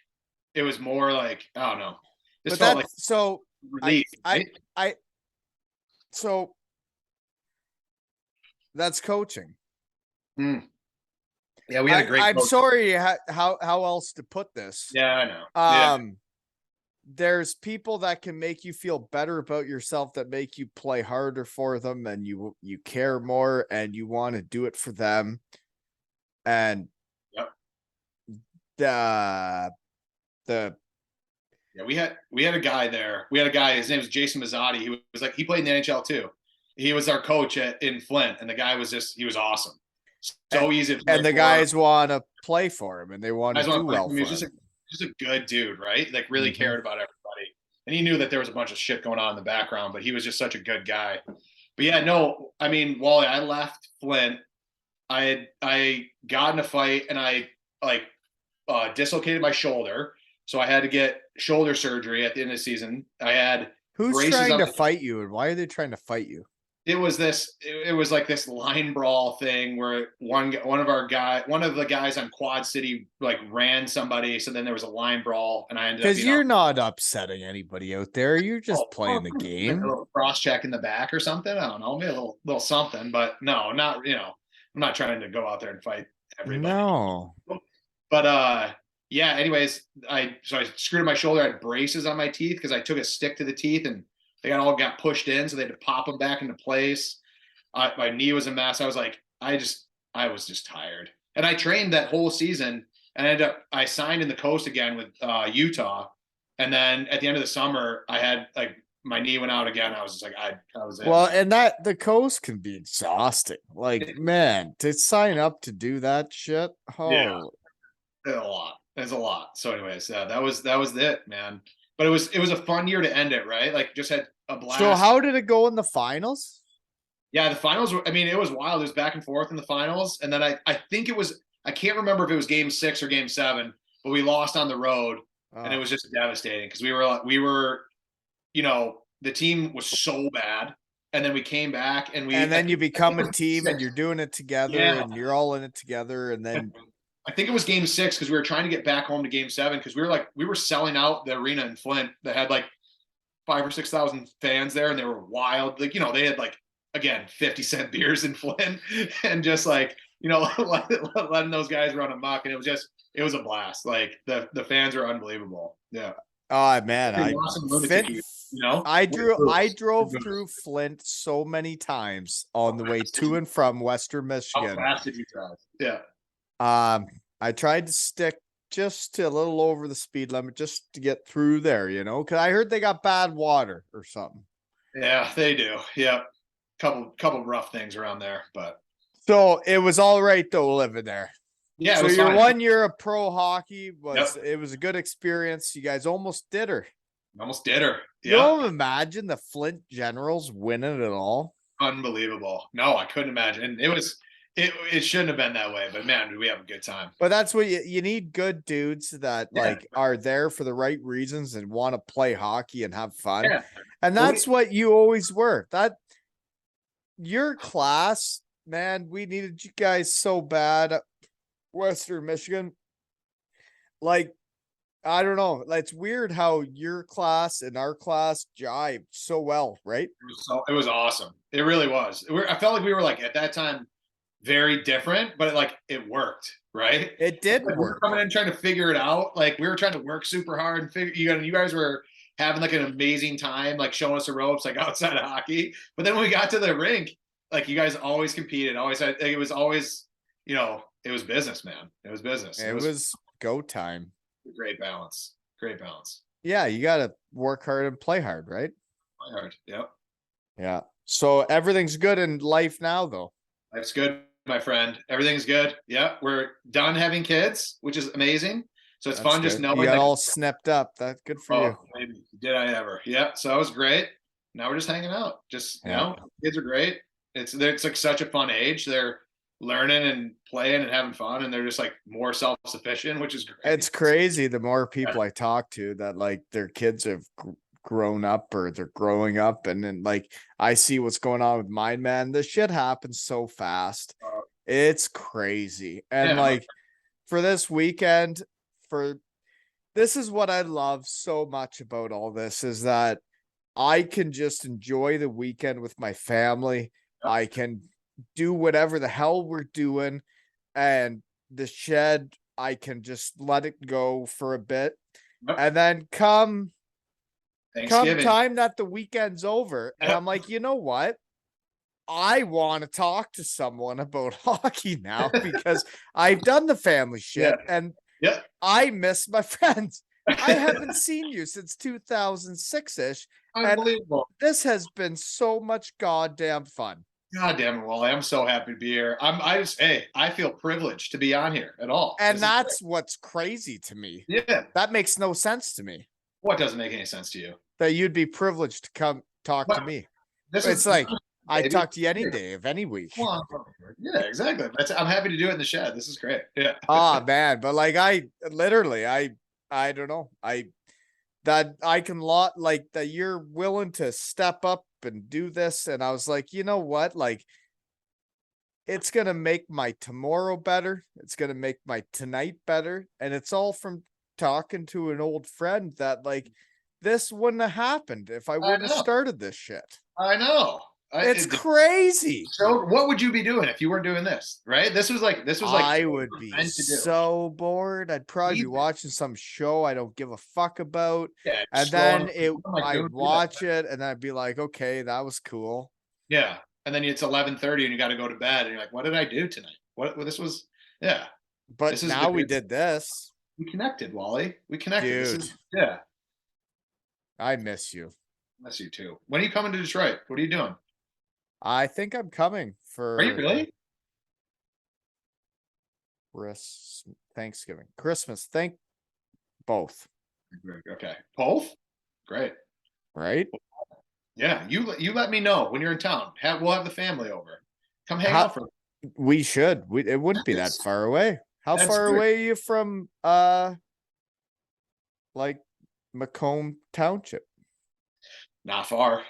it was more like, I don't know. This
But
felt like
that's so
relief, right?
so that's coaching.
Hmm. Yeah, we had a great
I'm
coach.
sorry how else to put this.
Yeah, I know. Yeah.
There's people that can make you feel better about yourself, that make you play harder for them, and you care more and you want to do it for them. And
Yep.
the
Yeah, we had a guy there. We had a guy, his name was Jason Mazzotti. He was like, he played in the NHL too. He was our coach in Flint, and the guy was he was awesome. So easy to play
and the
for.
guys want to play for him and they want to
Guys want
do
to play
well
for him.
for
He was
him.
just a good dude, right? Like really cared about everybody. And he knew that there was a bunch of shit going on in the background, but he was just such a good guy. But yeah, no, I mean, Wally, I left Flint. I got in a fight and I like dislocated my shoulder. So I had to get shoulder surgery at the end of the season. I had
Who's
braces
trying
on
to fight you, and why are they trying to fight you?
it was like this line brawl thing where one of the guys on Quad City like ran somebody, so then there was a line brawl and I ended up
Because
being
you're not upsetting anybody out there. You're just playing the
like
game.
a little cross check in the back or something. I don't know, maybe a little something, but no, not I'm not trying to go out there and fight everybody.
No.
But yeah, anyways, I screwed up my shoulder. I had braces on my teeth because I took a stick to the teeth and they all got pushed in, so they had to pop them back into place. My knee was a mess. I was like, I was just tired. And I trained that whole season and I signed in the coast again with Utah. And then at the end of the summer, I had like my knee went out again. I was just like, I was it.
Well, and that the coast can be exhausting. Like, man, to sign up to do that shit. Oh,
yeah, it's a lot. It's a lot. So, anyways, that was it, man. But it was a fun year to end it, right? Like, just had a blast.
So, how did it go in the finals?
Yeah, the finals were, I mean, it was wild. It was back and forth in the finals. And then I think it was, I can't remember if it was game 6 or game 7, but we lost on the road and it was just devastating because we were, the team was so bad. And then we came back and
then you become a team and you're doing it together and you're all in it together. And then
I think it was game 6 because we were trying to get back home to game 7 because we were selling out the arena in Flint that had like 5,000 or 6,000 fans there and they were wild. Like, they had like, again, 50-cent beers in Flint and just like, letting those guys run amok. And it was a blast. Like the fans are unbelievable. Yeah.
Oh man, I drove through Flint so many times on the way to and from Western Michigan.
How fast did you drive? Yeah.
I tried to stick just to a little over the speed limit just to get through there, because I heard they got bad water or something.
Yeah, they do. Yeah. Couple rough things around there, but
so it was all right though living there.
Yeah.
So your
fine.
1 year of pro hockey it was a good experience. You guys almost did her.
Almost did her. Yeah.
You don't imagine the Flint Generals winning it all.
Unbelievable. No, I couldn't imagine. It shouldn't have been that way, but man, did we have a good time.
But that's what you need, good dudes that like are there for the right reasons and want to play hockey and have fun. Yeah. And that's what you always were. That your class, man, we needed you guys so bad. Western Michigan. Like, I don't know. It's weird how your class and our class jived so well, right?
It was awesome. It really was. I felt like we were like at that time very different, but it worked, right?
It did work.
We were coming in trying to figure it out. Like we were trying to work super hard and figure. You guys were having like an amazing time, like showing us the ropes, like outside of hockey. But then when we got to the rink, like you guys always competed. Always had. It was always, it was business, man. It was business.
It was go time.
Great balance. Great balance.
Yeah, you got to work hard and play hard, right?
Play hard. Yep.
Yeah. So everything's good in life now, though.
Life's good, my friend. Everything's good. Yeah, we're done having kids, which is amazing. So it's fun just knowing
you got all snipped up. That's good for you.
Maybe. Did I ever? Yeah. So that was great. Now we're just hanging out. Just kids are great. It's like such a fun age. They're learning and playing and having fun, and they're just like more self-sufficient, which is great.
It's crazy. The more people I talk to that like their kids have grown up or they're growing up, and then like I see what's going on with mine, man. This shit happens so fast. It's crazy. And like for this weekend, This is what I love so much about all this is that I can just enjoy the weekend with my family.
Yep.
I can do whatever the hell we're doing, and the shed, I can just let it go for a bit.
Yep.
And then come
Thanksgiving.
time that the weekend's over, and
Yep.
I'm like, you know what? I want to talk to someone about hockey now because I've done the family shit and
Yeah.
I miss my friends. I haven't seen you since 2006-ish.
Unbelievable.
And this has been so much goddamn fun.
God damn it, Wally. I'm so happy to be here. I feel privileged to be on here at all.
And that's what's crazy to me.
Yeah.
That makes no sense to me.
What doesn't make any sense to you?
That you'd be privileged to come talk to me. It's like, I'd talk to you any day of any week.
Yeah, exactly. I'm happy to do it in the shed. This is great. Yeah.
Oh man, but like I don't know. That I can like that you're willing to step up and do this. And I was like, you know what? Like it's gonna make my tomorrow better. It's gonna make my tonight better. And it's all from talking to an old friend that like this wouldn't have happened if I wouldn't have started this shit.
I know.
It's crazy.
So what would you be doing if you weren't doing this? Right? This was like
I would be so bored. I'd probably be watching some show I don't give a fuck about.
Yeah,
and then I'd watch it and I'd be like, okay, that was cool.
Yeah. And then it's 11:30 and you got to go to bed and you're like, what did I do tonight? What this was? Yeah.
But now we did this.
We connected, Wally. We connected.
Dude.
Yeah.
I miss you.
Miss you too. When are you coming to Detroit? What are you doing?
I think I'm coming for.
Are you really?
Thanksgiving, Christmas. Both.
Okay, both. Great.
Right?
Yeah, you let me know when you're in town. We'll have the family over. Come hang out for.
We should. It wouldn't be that far away. How far away are you from like Macomb Township?
Not far.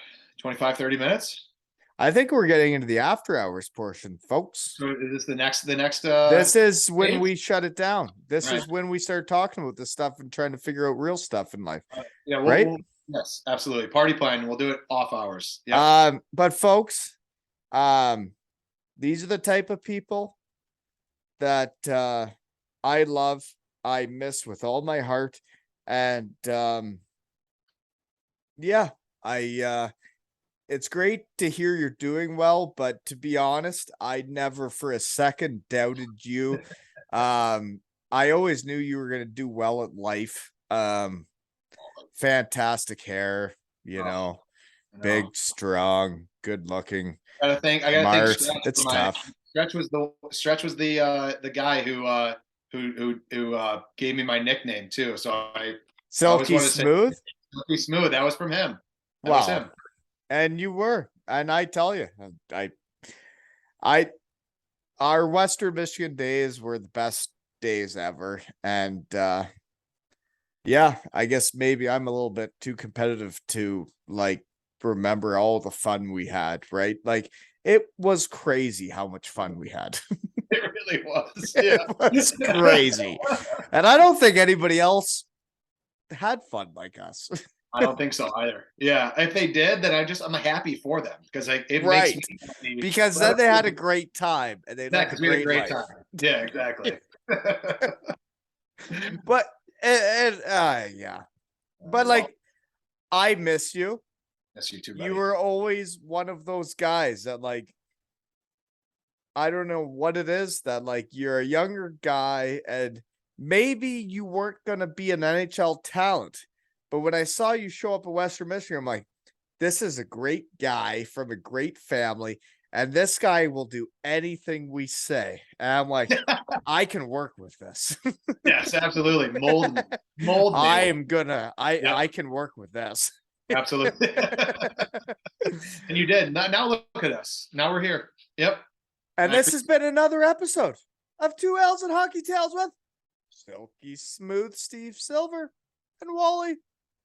25-30 minutes.
I think we're getting into the after hours portion, folks.
So is this the next
this is when we shut it down. This is when we start talking about this stuff and trying to figure out real stuff in life.
Yeah,
right?
Yes, absolutely. Party plan. We'll do it off hours.
Yeah. But folks, these are the type of people that I love, I miss with all my heart. And yeah, it's great to hear you're doing well, but to be honest, I never for a second doubted you. I always knew you were going to do well at life. Fantastic hair, big, strong, good looking.
I gotta think
it's tough.
Stretch was the guy who gave me my nickname too. So
Silky Smooth.
Silky Smooth. That was from him. That
wow.
was him.
And you were, and I tell you, our Western Michigan days were the best days ever. And, yeah, I guess maybe I'm a little bit too competitive to like remember all the fun we had, right? Like it was crazy how much fun we had.
It really was. Yeah.
It was crazy. And I don't think anybody else had fun like us.
I don't think so either. Yeah, if they did, then I'm happy for them because it
right.
makes me happy.
Because then they had a great time and they
had a great time. Yeah, exactly.
But yeah, but like I miss you.
Miss you too, buddy.
You were always one of those guys that like I don't know what it is that like you're a younger guy and maybe you weren't gonna be an NHL talent. But when I saw you show up at Western Michigan, I'm like, this is a great guy from a great family. And this guy will do anything we say. And I'm like, I can work with this.
Yes, absolutely. Mold me.
I can work with this.
Absolutely. And you did. Now look at us. Now we're here. Yep.
And this has been another episode of 2 L's and Hockey Tales with Silky Smooth Steve Silver and Wally